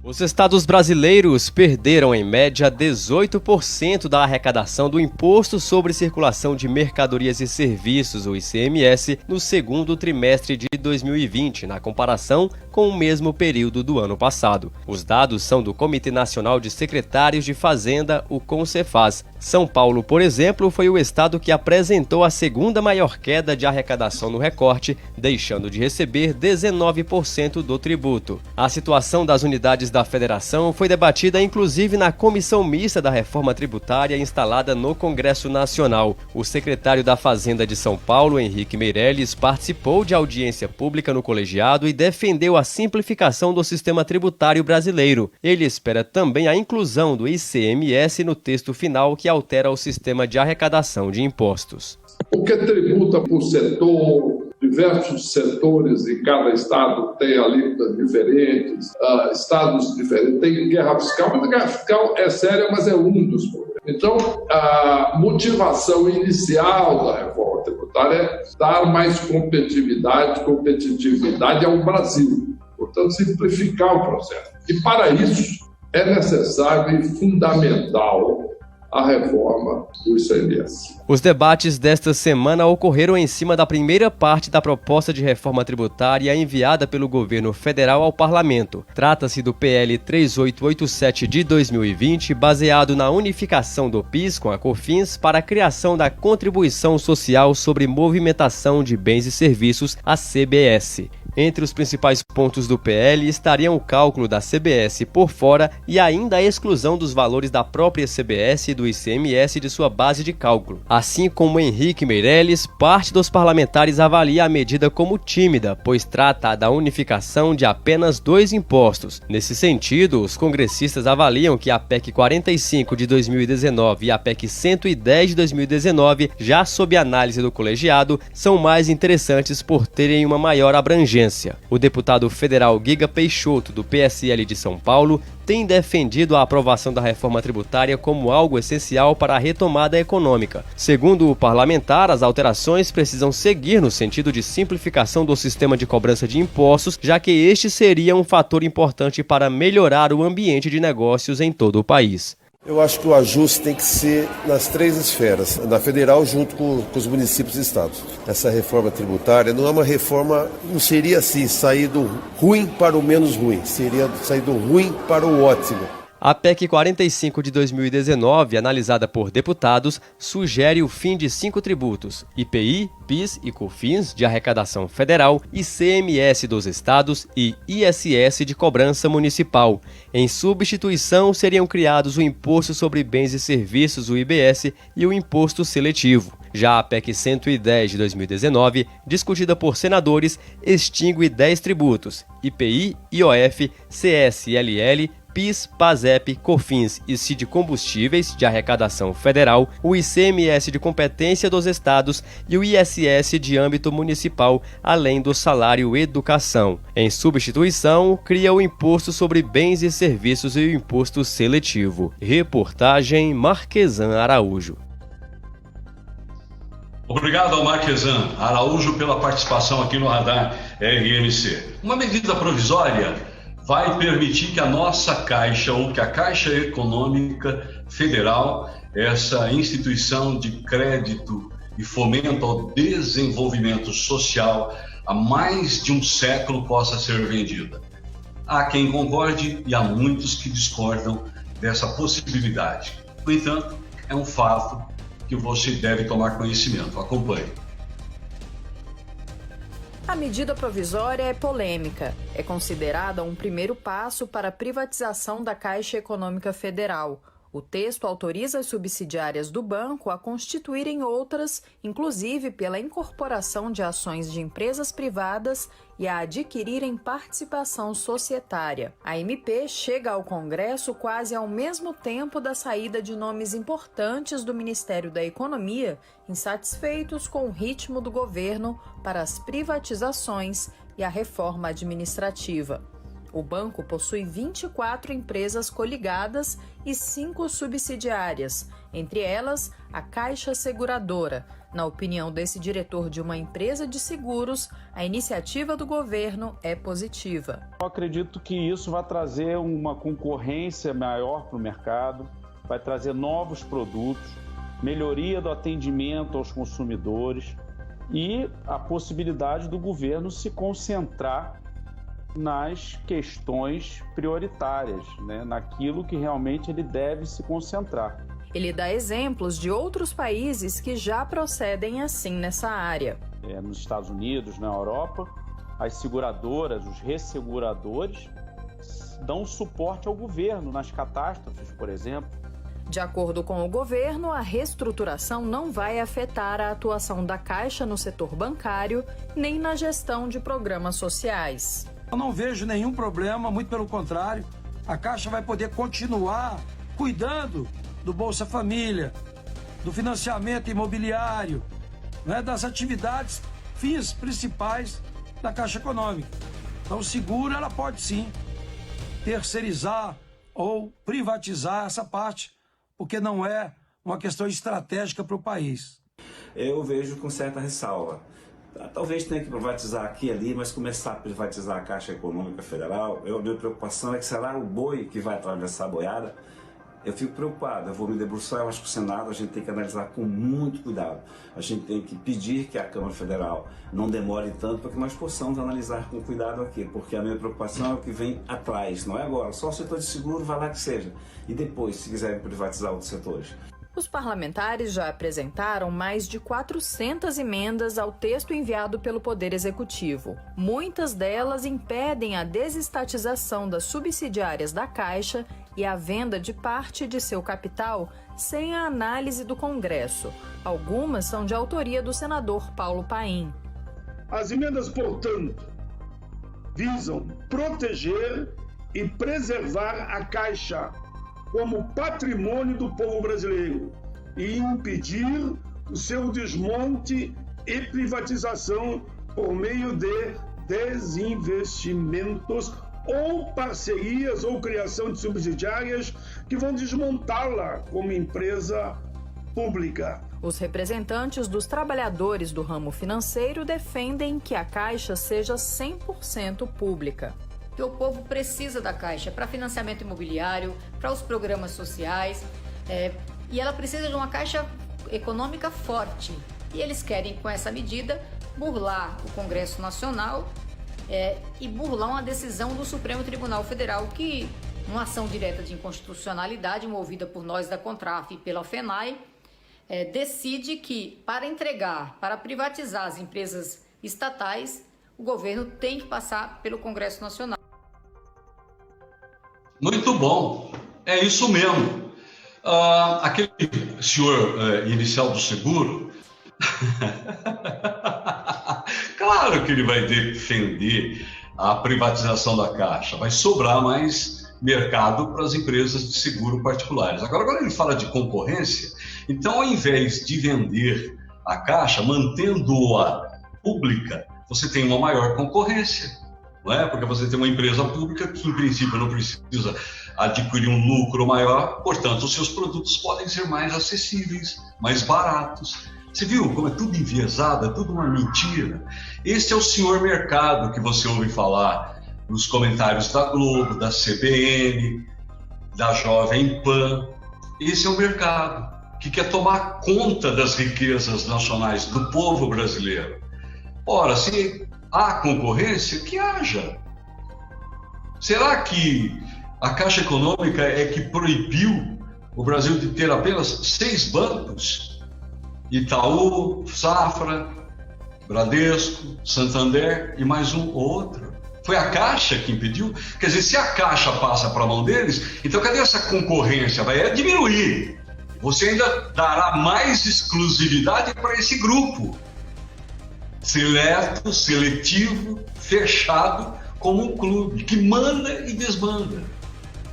Os estados brasileiros perderam, em média, 18% da arrecadação do Imposto sobre Circulação de Mercadorias e Serviços, o ICMS, no segundo trimestre de 2020, na comparação com o mesmo período do ano passado. Os dados são do Comitê Nacional de Secretários de Fazenda, o CONCEFAZ. São Paulo, por exemplo, foi o estado que apresentou a segunda maior queda de arrecadação no recorte, deixando de receber 19% do tributo. A situação das unidades da Federação foi debatida inclusive na Comissão Mista da Reforma Tributária instalada no Congresso Nacional. O secretário da Fazenda de São Paulo, Henrique Meirelles, participou de audiência pública no colegiado e defendeu a simplificação do sistema tributário brasileiro. Ele espera também a inclusão do ICMS no texto final que altera o sistema de arrecadação de impostos. Porque tributa por setor, diversos setores em cada estado tem alíquotas diferentes, estados diferentes, tem guerra fiscal, mas a guerra fiscal é séria, mas é um dos problemas. Então, a motivação inicial da reforma tributária é dar mais competitividade ao Brasil, portanto, simplificar o processo. E para isso é necessário e fundamental a reforma do ICMS. Os debates desta semana ocorreram em cima da primeira parte da proposta de reforma tributária enviada pelo governo federal ao parlamento. Trata-se do PL 3887 de 2020, baseado na unificação do PIS com a COFINS para a criação da Contribuição Social sobre Movimentação de Bens e Serviços, a CBS. Entre os principais pontos do PL estariam o cálculo da CBS por fora e ainda a exclusão dos valores da própria CBS e do ICMS de sua base de cálculo. Assim como Henrique Meirelles, parte dos parlamentares avalia a medida como tímida, pois trata da unificação de apenas 2 impostos. Nesse sentido, os congressistas avaliam que a PEC 45 de 2019 e a PEC 110 de 2019, já sob análise do colegiado, são mais interessantes por terem uma maior abrangência. O deputado federal Giga Peixoto, do PSL de São Paulo, tem defendido a aprovação da reforma tributária como algo essencial para a retomada econômica. Segundo o parlamentar, as alterações precisam seguir no sentido de simplificação do sistema de cobrança de impostos, já que este seria um fator importante para melhorar o ambiente de negócios em todo o país. Eu acho que o ajuste tem que ser nas 3 esferas, na federal junto com os municípios e estados. Essa reforma tributária não é uma reforma, não seria assim, sair do ruim para o menos ruim, seria sair do ruim para o ótimo. A PEC 45 de 2019, analisada por deputados, sugere o fim de 5 tributos: IPI, PIS e COFINS de arrecadação federal, ICMS dos estados e ISS de cobrança municipal. Em substituição, seriam criados o Imposto sobre Bens e Serviços, o IBS, e o Imposto Seletivo. Já a PEC 110 de 2019, discutida por senadores, extingue 10 tributos: IPI, IOF, CSLL, PIS, PASEP, COFINS e CID Combustíveis de arrecadação federal, o ICMS de competência dos estados e o ISS de âmbito municipal, além do salário educação. Em substituição, cria o Imposto sobre Bens e Serviços e o Imposto Seletivo. Reportagem Marquesan Araújo. Obrigado ao Marquesan Araújo pela participação aqui no Radar RMC. Uma medida provisória vai permitir que a nossa Caixa, ou que a Caixa Econômica Federal, essa instituição de crédito e fomento ao desenvolvimento social há mais de um século, possa ser vendida. Há quem concorde e há muitos que discordam dessa possibilidade. No entanto, é um fato que você deve tomar conhecimento. Acompanhe. A medida provisória é polêmica. É considerada um primeiro passo para a privatização da Caixa Econômica Federal. O texto autoriza as subsidiárias do banco a constituírem outras, inclusive pela incorporação de ações de empresas privadas e a adquirirem participação societária. A MP chega ao Congresso quase ao mesmo tempo da saída de nomes importantes do Ministério da Economia, insatisfeitos com o ritmo do governo para as privatizações e a reforma administrativa. O banco possui 24 empresas coligadas e 5 subsidiárias, entre elas a Caixa Seguradora. Na opinião desse diretor de uma empresa de seguros, a iniciativa do governo é positiva. Eu acredito que isso vai trazer uma concorrência maior para o mercado, vai trazer novos produtos, melhoria do atendimento aos consumidores e a possibilidade do governo se concentrar nas questões prioritárias, né? Naquilo que realmente ele deve se concentrar. Ele dá exemplos de outros países que já procedem assim nessa área. Nos Estados Unidos, na Europa, as seguradoras, os resseguradores, dão suporte ao governo nas catástrofes, por exemplo. De acordo com o governo, a reestruturação não vai afetar a atuação da Caixa no setor bancário, nem na gestão de programas sociais. Eu não vejo nenhum problema, muito pelo contrário, a Caixa vai poder continuar cuidando do Bolsa Família, do financiamento imobiliário, né, das atividades fins principais da Caixa Econômica. Então, o seguro ela pode sim terceirizar ou privatizar essa parte, porque não é uma questão estratégica para o país. Eu vejo com certa ressalva. Talvez tenha que privatizar aqui e ali, mas começar a privatizar a Caixa Econômica Federal, a minha preocupação é que será o boi que vai atravessar a boiada. Eu fico preocupado, eu vou me debruçar, eu acho que o Senado a gente tem que analisar com muito cuidado. A gente tem que pedir que a Câmara Federal não demore tanto para que nós possamos analisar com cuidado aqui, porque a minha preocupação é o que vem atrás, não é agora, só o setor de seguro vai lá que seja, e depois, se quiserem privatizar outros setores. Os parlamentares já apresentaram mais de 400 emendas ao texto enviado pelo Poder Executivo. Muitas delas impedem a desestatização das subsidiárias da Caixa e a venda de parte de seu capital sem a análise do Congresso. Algumas são de autoria do senador Paulo Paim. As emendas, portanto, visam proteger e preservar a Caixa como patrimônio do povo brasileiro e impedir o seu desmonte e privatização por meio de desinvestimentos ou parcerias ou criação de subsidiárias que vão desmontá-la como empresa pública. Os representantes dos trabalhadores do ramo financeiro defendem que a Caixa seja 100% pública. Que o povo precisa da Caixa para financiamento imobiliário, para os programas sociais, e ela precisa de uma Caixa econômica forte. E eles querem, com essa medida, burlar o Congresso Nacional e burlar uma decisão do Supremo Tribunal Federal que, numa ação direta de inconstitucionalidade movida por nós da Contraf e pela FENAI, decide que, para privatizar as empresas estatais, o governo tem que passar pelo Congresso Nacional. Muito bom, é isso mesmo. Aquele senhor inicial do seguro, claro que ele vai defender a privatização da Caixa, vai sobrar mais mercado para as empresas de seguro particulares. Agora ele fala de concorrência, então ao invés de vender a Caixa, mantendo-a pública, você tem uma maior concorrência. Não é? Porque você tem uma empresa pública que, em princípio, não precisa adquirir um lucro maior, portanto, os seus produtos podem ser mais acessíveis, mais baratos. Você viu como é tudo enviesado, é tudo uma mentira? Esse é o senhor mercado que você ouve falar nos comentários da Globo, da CBN, da Jovem Pan. Esse é o mercado que quer tomar conta das riquezas nacionais do povo brasileiro. Ora, se há concorrência, que haja. Será que a Caixa Econômica é que proibiu o Brasil de ter apenas 6 bancos? Itaú, Safra, Bradesco, Santander e mais um ou outro. Foi a Caixa que impediu? Quer dizer, se a Caixa passa para a mão deles, então cadê essa concorrência? Vai diminuir. Você ainda dará mais exclusividade para esse grupo. Seleto, seletivo, fechado, como um clube, que manda e desmanda.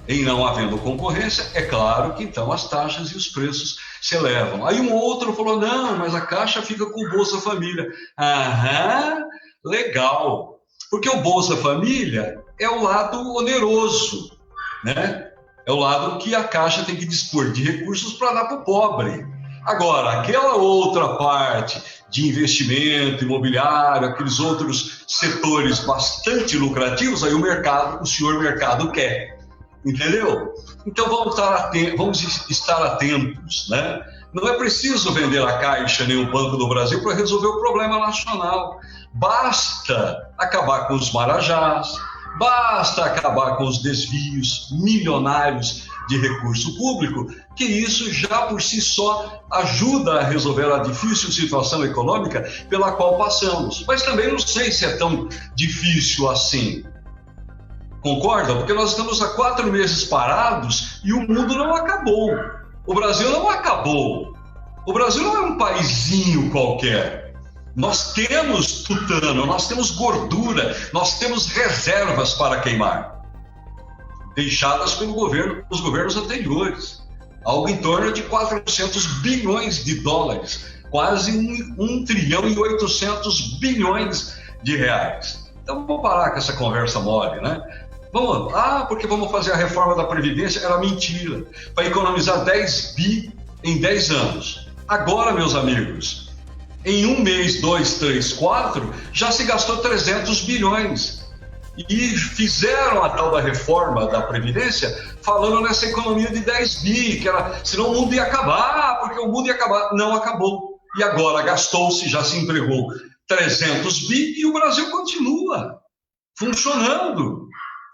Em não havendo concorrência, é claro que então as taxas e os preços se elevam. Aí um outro falou, não, mas a Caixa fica com o Bolsa Família. Aham, legal. Porque o Bolsa Família é o lado oneroso, né? É o lado que a Caixa tem que dispor de recursos para dar para o pobre. Agora, aquela outra parte de investimento imobiliário, aqueles outros setores bastante lucrativos, aí o senhor mercado quer. Entendeu? Então vamos estar atentos, né? Não é preciso vender a Caixa nem o Banco do Brasil para resolver o problema nacional. Basta acabar com os marajás, basta acabar com os desvios milionários de recurso público, que isso já por si só ajuda a resolver a difícil situação econômica pela qual passamos. Mas também não sei se é tão difícil assim. Concorda? Porque nós estamos há 4 meses parados e o mundo não acabou. O Brasil não acabou. O Brasil não é um paizinho qualquer. Nós temos tutano, nós temos gordura, nós temos reservas para queimar, deixadas pelos governos anteriores. Algo em torno de 400 bilhões de dólares, quase 1 trilhão e 800 bilhões de reais. Então vamos parar com essa conversa mole, né? Porque vamos fazer a reforma da Previdência, era mentira, para economizar 10 bi em 10 anos. Agora, meus amigos, em 1 mês, 2, 3, 4, já se gastou 300 bilhões. E fizeram a tal da reforma da Previdência falando nessa economia de 10 bi, que era, senão o mundo ia acabar, porque o mundo ia acabar. Não acabou. E agora gastou-se, já se entregou 300 bi e o Brasil continua funcionando.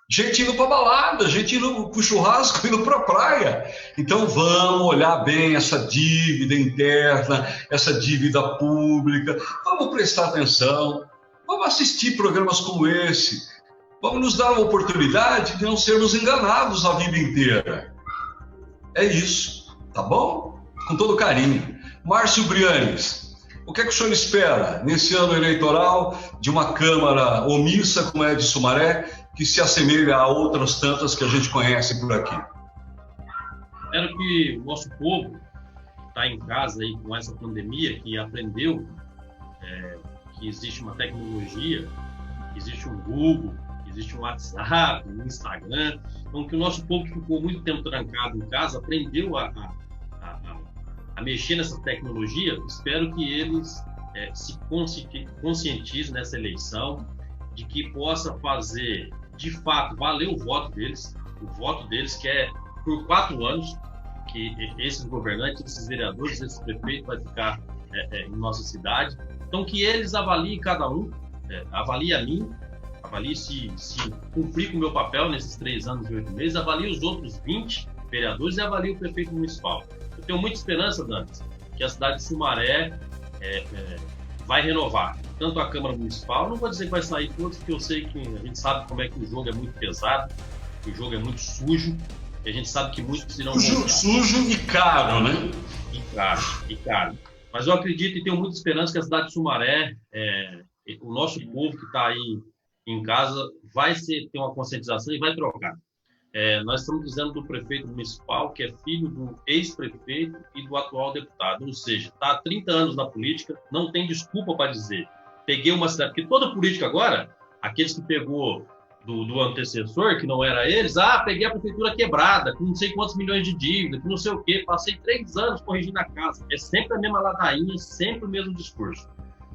Gente indo para balada, gente indo para o churrasco, indo para a praia. Então vamos olhar bem essa dívida interna, essa dívida pública. Vamos prestar atenção, vamos assistir programas como esse. Vamos nos dar a oportunidade de não sermos enganados a vida inteira. É isso, tá bom? Com todo carinho. Márcio Brianes, o que é que o senhor espera nesse ano eleitoral de uma Câmara omissa como é a de Sumaré, que se assemelha a outras tantas que a gente conhece por aqui? Espero que o nosso povo que está em casa aí com essa pandemia, que aprendeu que existe uma tecnologia, que existe um Google, que existe um WhatsApp, um Instagram, então que o nosso povo que ficou muito tempo trancado em casa aprendeu a mexer nessa tecnologia. Espero que eles se conscientizem nessa eleição, de que possa fazer de fato valer o voto deles que é por 4 anos que esses governantes, esses vereadores, esses prefeitos vai ficar em nossa cidade. Então que eles avaliem cada um, avalie a mim, avalie se cumprir com o meu papel nesses 3 anos e 8 meses, avalie os outros 20 vereadores e avalie o prefeito municipal. Eu tenho muita esperança, Dantas, que a cidade de Sumaré vai renovar tanto a Câmara Municipal. Não vou dizer que vai sair todos, porque eu sei que a gente sabe como é que o jogo é muito pesado, que o jogo é muito sujo, e a gente sabe que muitos irão voltar. Sujo e caro, né? E caro. Mas eu acredito e tenho muita esperança que a cidade de Sumaré, o nosso povo que está aí em casa, vai ter uma conscientização e vai trocar. Nós estamos dizendo do prefeito municipal, que é filho do ex-prefeito e do atual deputado, ou seja, está há 30 anos na política, não tem desculpa para dizer, peguei uma cidade, porque toda política agora, aqueles que pegou do antecessor, que não era eles, peguei a prefeitura quebrada, com não sei quantos milhões de dívida, que não sei o quê, passei 3 anos corrigindo a casa, é sempre a mesma ladainha, sempre o mesmo discurso.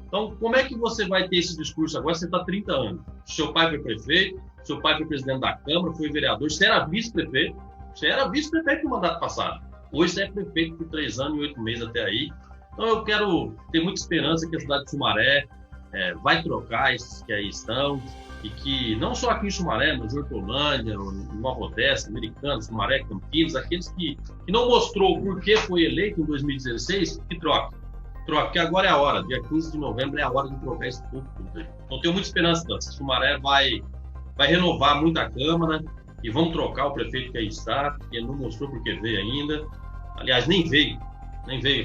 Então, como é que você vai ter esse discurso agora? Você está há 30 anos, seu pai foi prefeito, seu pai foi presidente da Câmara, foi vereador, você era vice-prefeito no mandato passado. Hoje você é prefeito por 3 anos e 8 meses até aí. Então eu quero ter muita esperança que a cidade de Sumaré vai trocar esses que aí estão, e que não só aqui em Sumaré, mas em Hortolândia, Nova Odessa, Americana, Sumaré, Campinas, aqueles que não mostrou por que foi eleito em 2016, que troque, que agora é a hora, dia 15 de novembro é a hora de trocar esse povo. Então tenho muita esperança, Sumaré vai vai renovar muito a Câmara e vão trocar o prefeito que aí está, porque ele não mostrou porque veio ainda. Aliás, nem veio.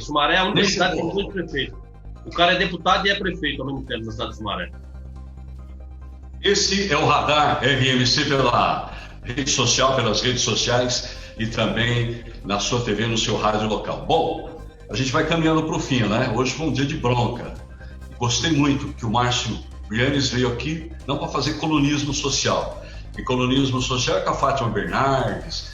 Sumaré é a única cidade que tem dois prefeitos. O cara é deputado e é prefeito ao mesmo tempo na cidade de Sumaré. Esse é o Radar RMC pela rede social, pelas redes sociais e também na sua TV, no seu rádio local. Bom, a gente vai caminhando para o fim, né? Hoje foi um dia de bronca. Gostei muito que o Márcio Brianes veio aqui, não para fazer colunismo social. E colunismo social é com a Fátima Bernardes,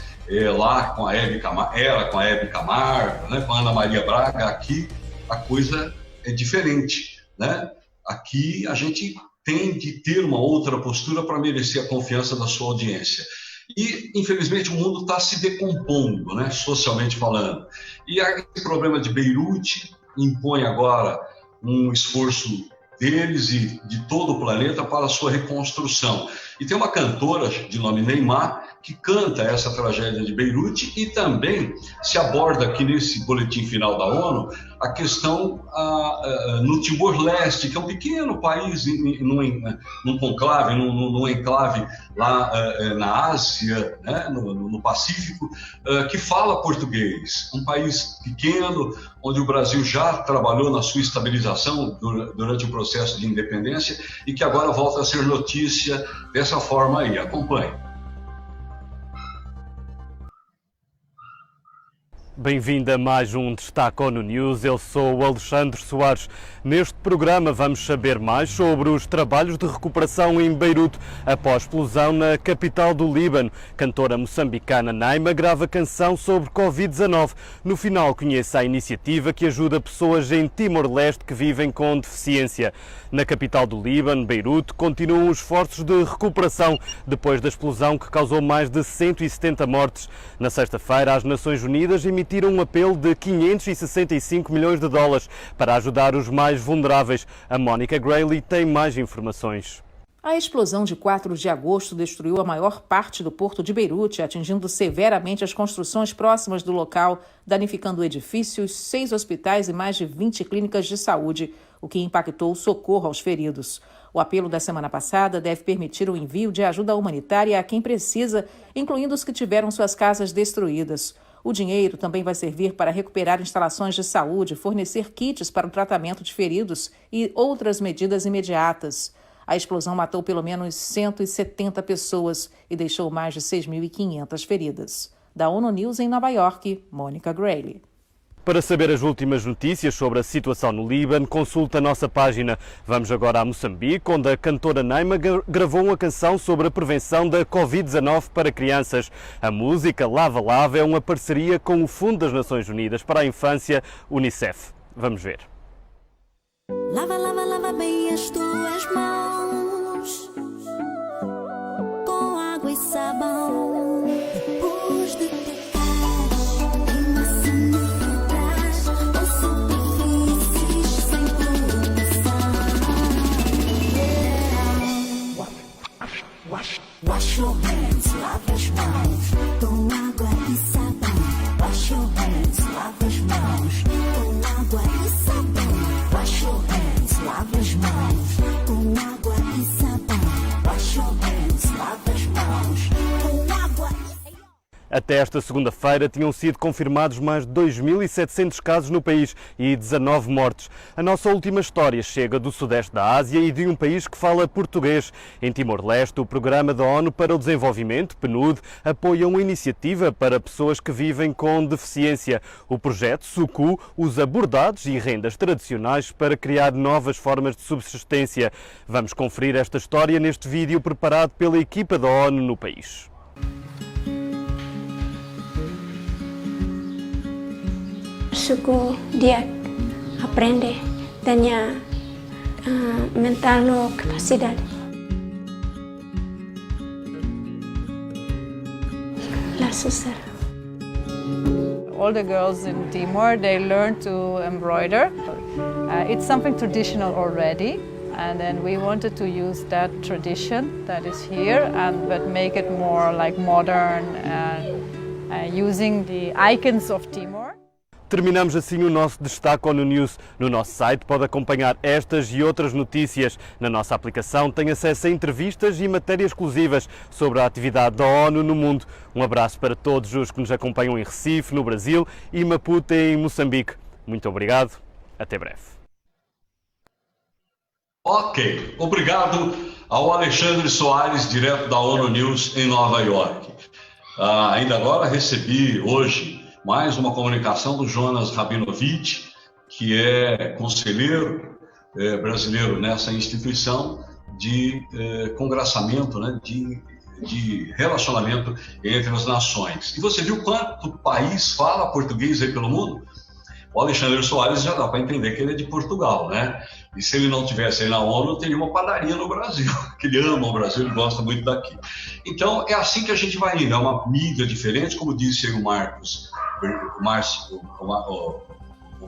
lá com a Hebe Camargo, né? Com a Ana Maria Braga. Aqui a coisa é diferente, né? Aqui a gente tem de ter uma outra postura para merecer a confiança da sua audiência. E, infelizmente, o mundo está se decompondo, né, socialmente falando. E esse problema de Beirute impõe agora um esforço deles e de todo o planeta para a sua reconstrução. E tem uma cantora de nome Neymar que canta essa tragédia de Beirute e também se aborda aqui nesse boletim final da ONU a questão no Timor-Leste, que é um pequeno país num conclave, num enclave lá na Ásia, né, no Pacífico, que fala português. Um país pequeno, onde o Brasil já trabalhou na sua estabilização durante o processo de independência e que agora volta a ser notícia dessa forma aí. Acompanhe. Bem-vindo a mais um Destaque ONU News. Eu sou o Alexandre Soares. Neste programa vamos saber mais sobre os trabalhos de recuperação em Beirute após explosão na capital do Líbano. Cantora moçambicana Naima grava canção sobre Covid-19. No final, conheça a iniciativa que ajuda pessoas em Timor-Leste que vivem com deficiência. Na capital do Líbano, Beirute, continuam os esforços de recuperação depois da explosão que causou mais de 170 mortes. Na sexta-feira, as Nações Unidas emitiram um apelo de 565 milhões de dólares para ajudar os mais vulneráveis. A Mónica Grayley tem mais informações. A explosão de 4 de agosto destruiu a maior parte do porto de Beirute, atingindo severamente as construções próximas do local, danificando edifícios, 6 hospitais e mais de 20 clínicas de saúde, o que impactou o socorro aos feridos. O apelo da semana passada deve permitir o envio de ajuda humanitária a quem precisa, incluindo os que tiveram suas casas destruídas. O dinheiro também vai servir para recuperar instalações de saúde, fornecer kits para o tratamento de feridos e outras medidas imediatas. A explosão matou pelo menos 170 pessoas e deixou mais de 6.500 feridas. Da ONU News em Nova York, Mônica Grayley. Para saber as últimas notícias sobre a situação no Líbano, consulte a nossa página. Vamos agora a Moçambique, onde a cantora Naima gravou uma canção sobre a prevenção da Covid-19 para crianças. A música Lava Lava é uma parceria com o Fundo das Nações Unidas para a Infância, Unicef. Vamos ver. Lava, lava, lava bem as tuas mãos com água e sabão. Depois de wash your hands, lava as mãos com água e sabão. Wash your hands, lava as mãos com água e sabão. Wash your hands, lava as mãos com água e sabão. Wash your hands, lava as mãos com água e sabão. Até esta segunda-feira tinham sido confirmados mais de 2.700 casos no país e 19 mortes. A nossa última história chega do sudeste da Ásia e de um país que fala português. Em Timor-Leste, o Programa da ONU para o Desenvolvimento, PNUD, apoia uma iniciativa para pessoas que vivem com deficiência. O projeto SUCU usa bordados e rendas tradicionais para criar novas formas de subsistência. Vamos conferir esta história neste vídeo preparado pela equipa da ONU no país. Suku dia aprende, tenha mental capacidade. La sucer. All the girls in Timor, they learn to embroider. It's something traditional already, and then we wanted to use that tradition that is here, but make it more like modern and using the icons of Timor. terminamos assim o nosso Destaque ONU News. No nosso site pode acompanhar estas e outras notícias. Na nossa aplicação tem acesso a entrevistas e matérias exclusivas sobre a atividade da ONU no mundo. Um abraço para todos os que nos acompanham em Recife, no Brasil, e Maputo, em Moçambique. Muito obrigado. Até breve. Ok. Obrigado ao Alexandre Soares, direto da ONU News em Nova York. Ainda agora recebi hoje mais uma comunicação do Jonas Rabinovich, que é conselheiro brasileiro nessa instituição de congraçamento, né, de relacionamento entre as nações. E você viu quanto país fala português aí pelo mundo? O Alexandre Soares já dá para entender que ele é de Portugal, né? E se ele não tivesse aí na ONU, teria uma padaria no Brasil, que ele ama o Brasil, ele gosta muito daqui. Então, é assim que a gente vai indo, é uma mídia diferente, como disse aí o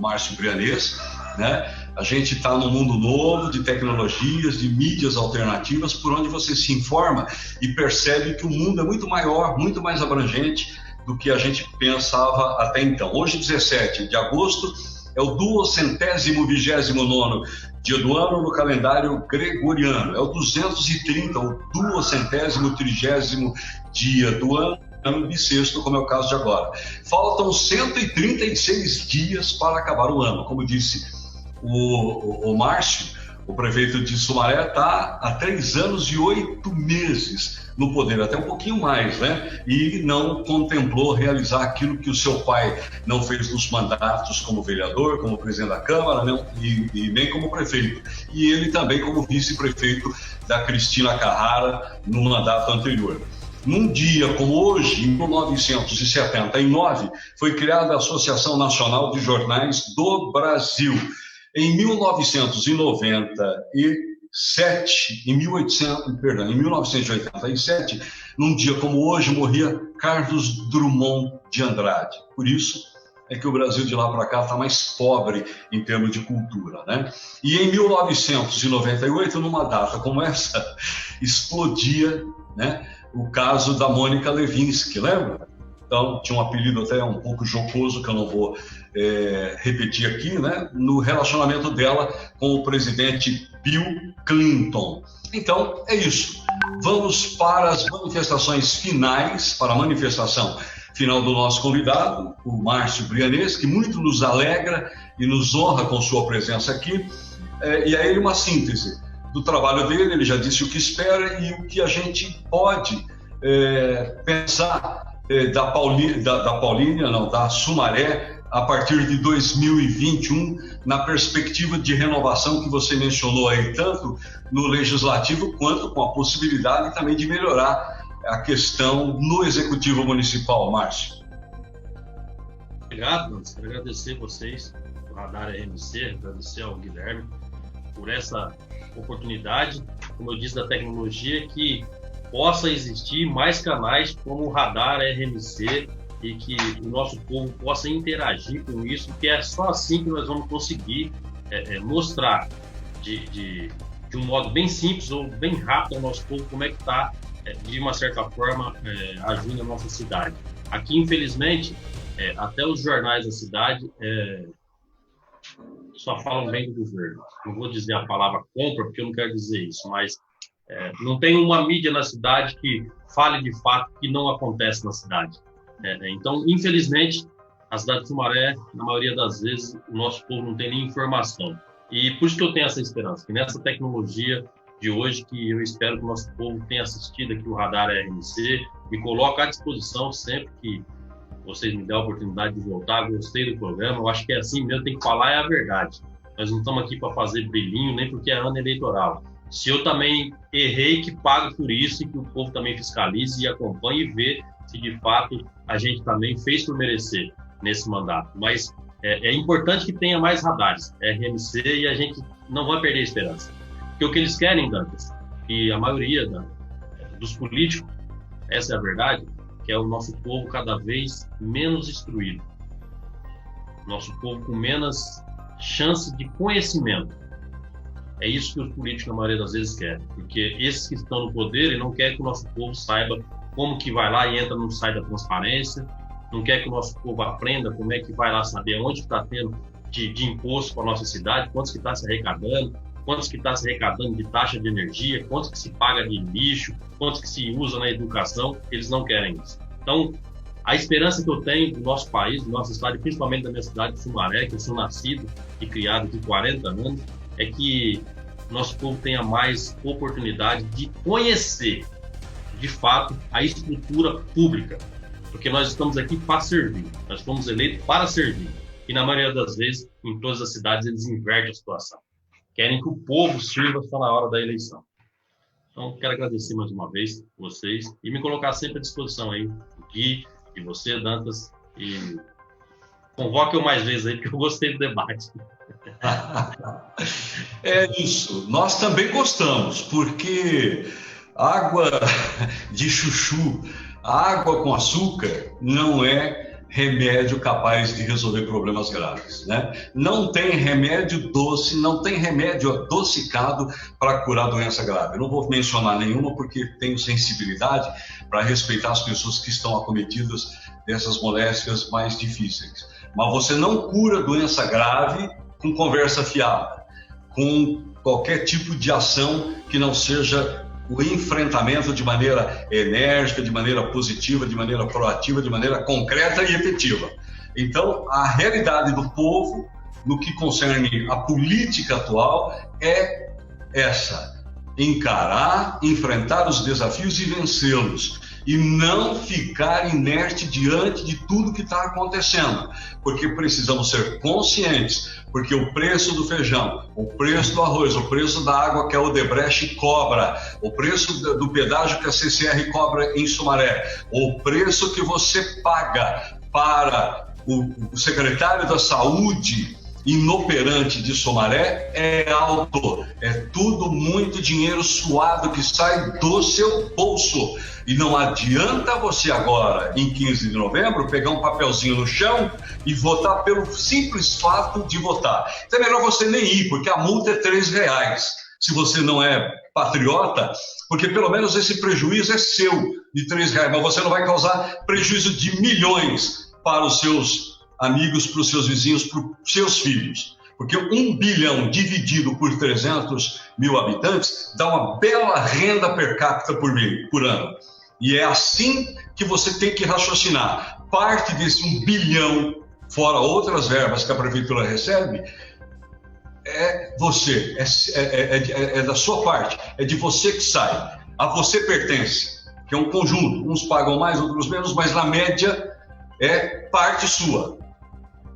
Márcio Brianês, né? A gente está num mundo novo de tecnologias, de mídias alternativas, por onde você se informa e percebe que o mundo é muito maior, muito mais abrangente do que a gente pensava até então. Hoje, 17 de agosto, é o 229º dia do ano no calendário gregoriano. É o 230, o 230º dia do ano bissexto, como é o caso de agora. Faltam 136 dias para acabar o ano. Como disse o Márcio, o prefeito de Sumaré está há 3 anos e 8 meses no poder, até um pouquinho mais, né? E não contemplou realizar aquilo que o seu pai não fez nos mandatos como vereador, como presidente da Câmara, né? e nem como prefeito. E ele também como vice-prefeito da Cristina Carrara no mandato anterior. Num dia como hoje, em 1979, foi criada a Associação Nacional de Jornais do Brasil. Em 1987, num dia como hoje, morria Carlos Drummond de Andrade. Por isso é que o Brasil de lá para cá está mais pobre em termos de cultura, né? E em 1998, numa data como essa, explodia, né, o caso da Mônica Lewinsky, lembra? Então, tinha um apelido até um pouco jocoso, que eu não vou repetir aqui, né? No relacionamento dela com o presidente Bill Clinton. Então, é isso. Vamos para as manifestações finais, para a manifestação final do nosso convidado, o Márcio Brianês, que muito nos alegra e nos honra com sua presença aqui. E a ele uma síntese do trabalho dele, ele já disse o que espera e o que a gente pode pensar da Sumaré, a partir de 2021, na perspectiva de renovação que você mencionou aí, tanto no Legislativo quanto com a possibilidade também de melhorar a questão no Executivo Municipal, Márcio. Obrigado, quero agradecer vocês, o Radar RMC, agradecer ao Guilherme por essa oportunidade, como eu disse, da tecnologia, que possa existir mais canais como o Radar RMC e que o nosso povo possa interagir com isso, porque é só assim que nós vamos conseguir mostrar de um modo bem simples ou bem rápido ao nosso povo como é que está, de uma certa forma, agindo a nossa cidade. Aqui, infelizmente, até os jornais da cidade só falam bem do governo. Não vou dizer a palavra compra, porque eu não quero dizer isso, mas não tem uma mídia na cidade que fale de fato que não acontece na cidade. Então, infelizmente, a cidade de Sumaré, na maioria das vezes, o nosso povo não tem nem informação. E por isso que eu tenho essa esperança, que nessa tecnologia de hoje, que eu espero que o nosso povo tenha assistido aqui o Radar RMC, me coloco à disposição sempre que vocês me dêem a oportunidade de voltar. Gostei do programa, eu acho que é assim mesmo, tem que falar é a verdade. Nós não estamos aqui para fazer brilhinho, nem porque é ano eleitoral. Se eu também errei, que pague por isso e que o povo também fiscalize e acompanhe e vê se de fato a gente também fez por merecer nesse mandato. Mas é importante que tenha mais radares, RMC, e a gente não vai perder a esperança. Porque o que eles querem, Dantas, e a maioria dos políticos, essa é a verdade, que é o nosso povo cada vez menos instruído. Nosso povo com menos chance de conhecimento. É isso que os políticos, na maioria das vezes, querem. Porque esses que estão no poder, eles não querem que o nosso povo saiba como que vai lá e entra no site da transparência não quer que o nosso povo aprenda como é que vai lá saber onde está tendo de imposto para a nossa cidade, quantos que está se arrecadando, quantos que está se arrecadando de taxa de energia, quantos que se paga de lixo, quantos que se usa na educação. Eles não querem isso. Então, a esperança que eu tenho do nosso país, do nosso estado, principalmente da minha cidade de Sumaré, que eu sou nascido e criado de 40 anos, é que nosso povo tenha mais oportunidade de conhecer, de fato, a estrutura pública, porque nós estamos aqui para servir, nós fomos eleitos para servir, e na maioria das vezes, em todas as cidades, eles invertem a situação, querem que o povo sirva só na hora da eleição. Então, quero agradecer mais uma vez vocês e me colocar sempre à disposição aí, Gui, de você, Dantas, e convoque eu mais vezes aí, porque eu gostei do debate. É isso, nós também gostamos, porque água de chuchu, água com açúcar, não é remédio capaz de resolver problemas graves, né? Não tem remédio doce, não tem remédio adocicado para curar doença grave. Eu não vou mencionar nenhuma porque tenho sensibilidade para respeitar as pessoas que estão acometidas dessas moléstias mais difíceis. Mas você não cura doença grave com conversa fiada, com qualquer tipo de ação que não seja o enfrentamento de maneira enérgica, de maneira positiva, de maneira proativa, de maneira concreta e efetiva. Então, a realidade do povo, no que concerne a política atual, é essa: encarar, enfrentar os desafios e vencê-los, e não ficar inerte diante de tudo que está acontecendo, porque precisamos ser conscientes, porque o preço do feijão, o preço do arroz, o preço da água que a Odebrecht cobra, o preço do pedágio que a CCR cobra em Sumaré, o preço que você paga para o secretário da Saúde inoperante de Sumaré é alto, é tudo muito dinheiro suado que sai do seu bolso. E não adianta você agora, em 15 de novembro, pegar um papelzinho no chão e votar pelo simples fato de votar. Então é melhor você nem ir, porque a multa é R$3, se você não é patriota, porque pelo menos esse prejuízo é seu, de R$3, mas você não vai causar prejuízo de milhões para os seus amigos, para os seus vizinhos, para os seus filhos. Porque 1 bilhão dividido por 300 mil habitantes dá uma bela renda per capita por ano. E é assim que você tem que raciocinar. Parte desse 1 bilhão, fora outras verbas que a prefeitura recebe, é você, é da sua parte, é de você que sai. A você pertence, que é um conjunto. Uns pagam mais, outros menos, mas na média é parte sua.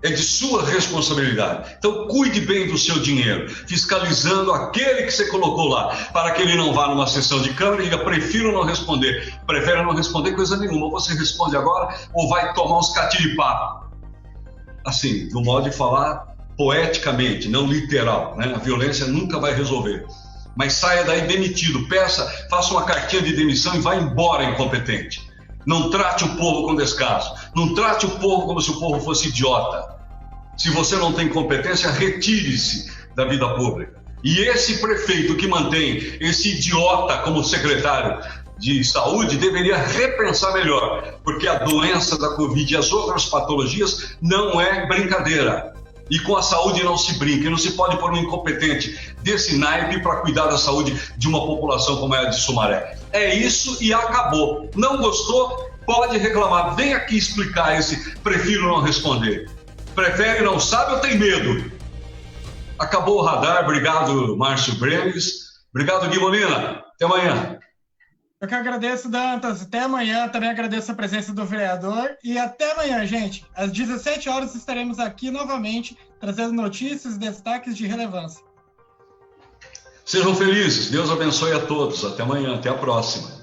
É de sua responsabilidade. Então, cuide bem do seu dinheiro, fiscalizando aquele que você colocou lá, para que ele não vá numa sessão de Câmara e diga: prefiro não responder. Prefere não responder coisa nenhuma. Ou você responde agora, ou vai tomar uns catiripapo. Assim, do modo de falar poeticamente, não literal, né? A violência nunca vai resolver. Mas saia daí demitido. Faça uma cartinha de demissão e vá embora, incompetente. Não trate o povo com descaso. Não trate o povo como se o povo fosse idiota. Se você não tem competência, retire-se da vida pública. E esse prefeito que mantém esse idiota como secretário de saúde deveria repensar melhor, porque a doença da Covid e as outras patologias não é brincadeira. E com a saúde não se brinca, e não se pode pôr um incompetente desse naipe para cuidar da saúde de uma população como é a de Sumaré. É isso e acabou. Não gostou? Pode reclamar. Vem aqui explicar esse prefiro não responder. Prefere, não sabe ou tem medo? Acabou o radar. Obrigado, Márcio Bremes. Obrigado, Gui Molina. Até amanhã. Eu que agradeço, Dantas. Até amanhã. Também agradeço a presença do vereador. E até amanhã, gente. Às 17 horas estaremos aqui novamente, trazendo notícias e destaques de relevância. Sejam felizes. Deus abençoe a todos. Até amanhã. Até a próxima.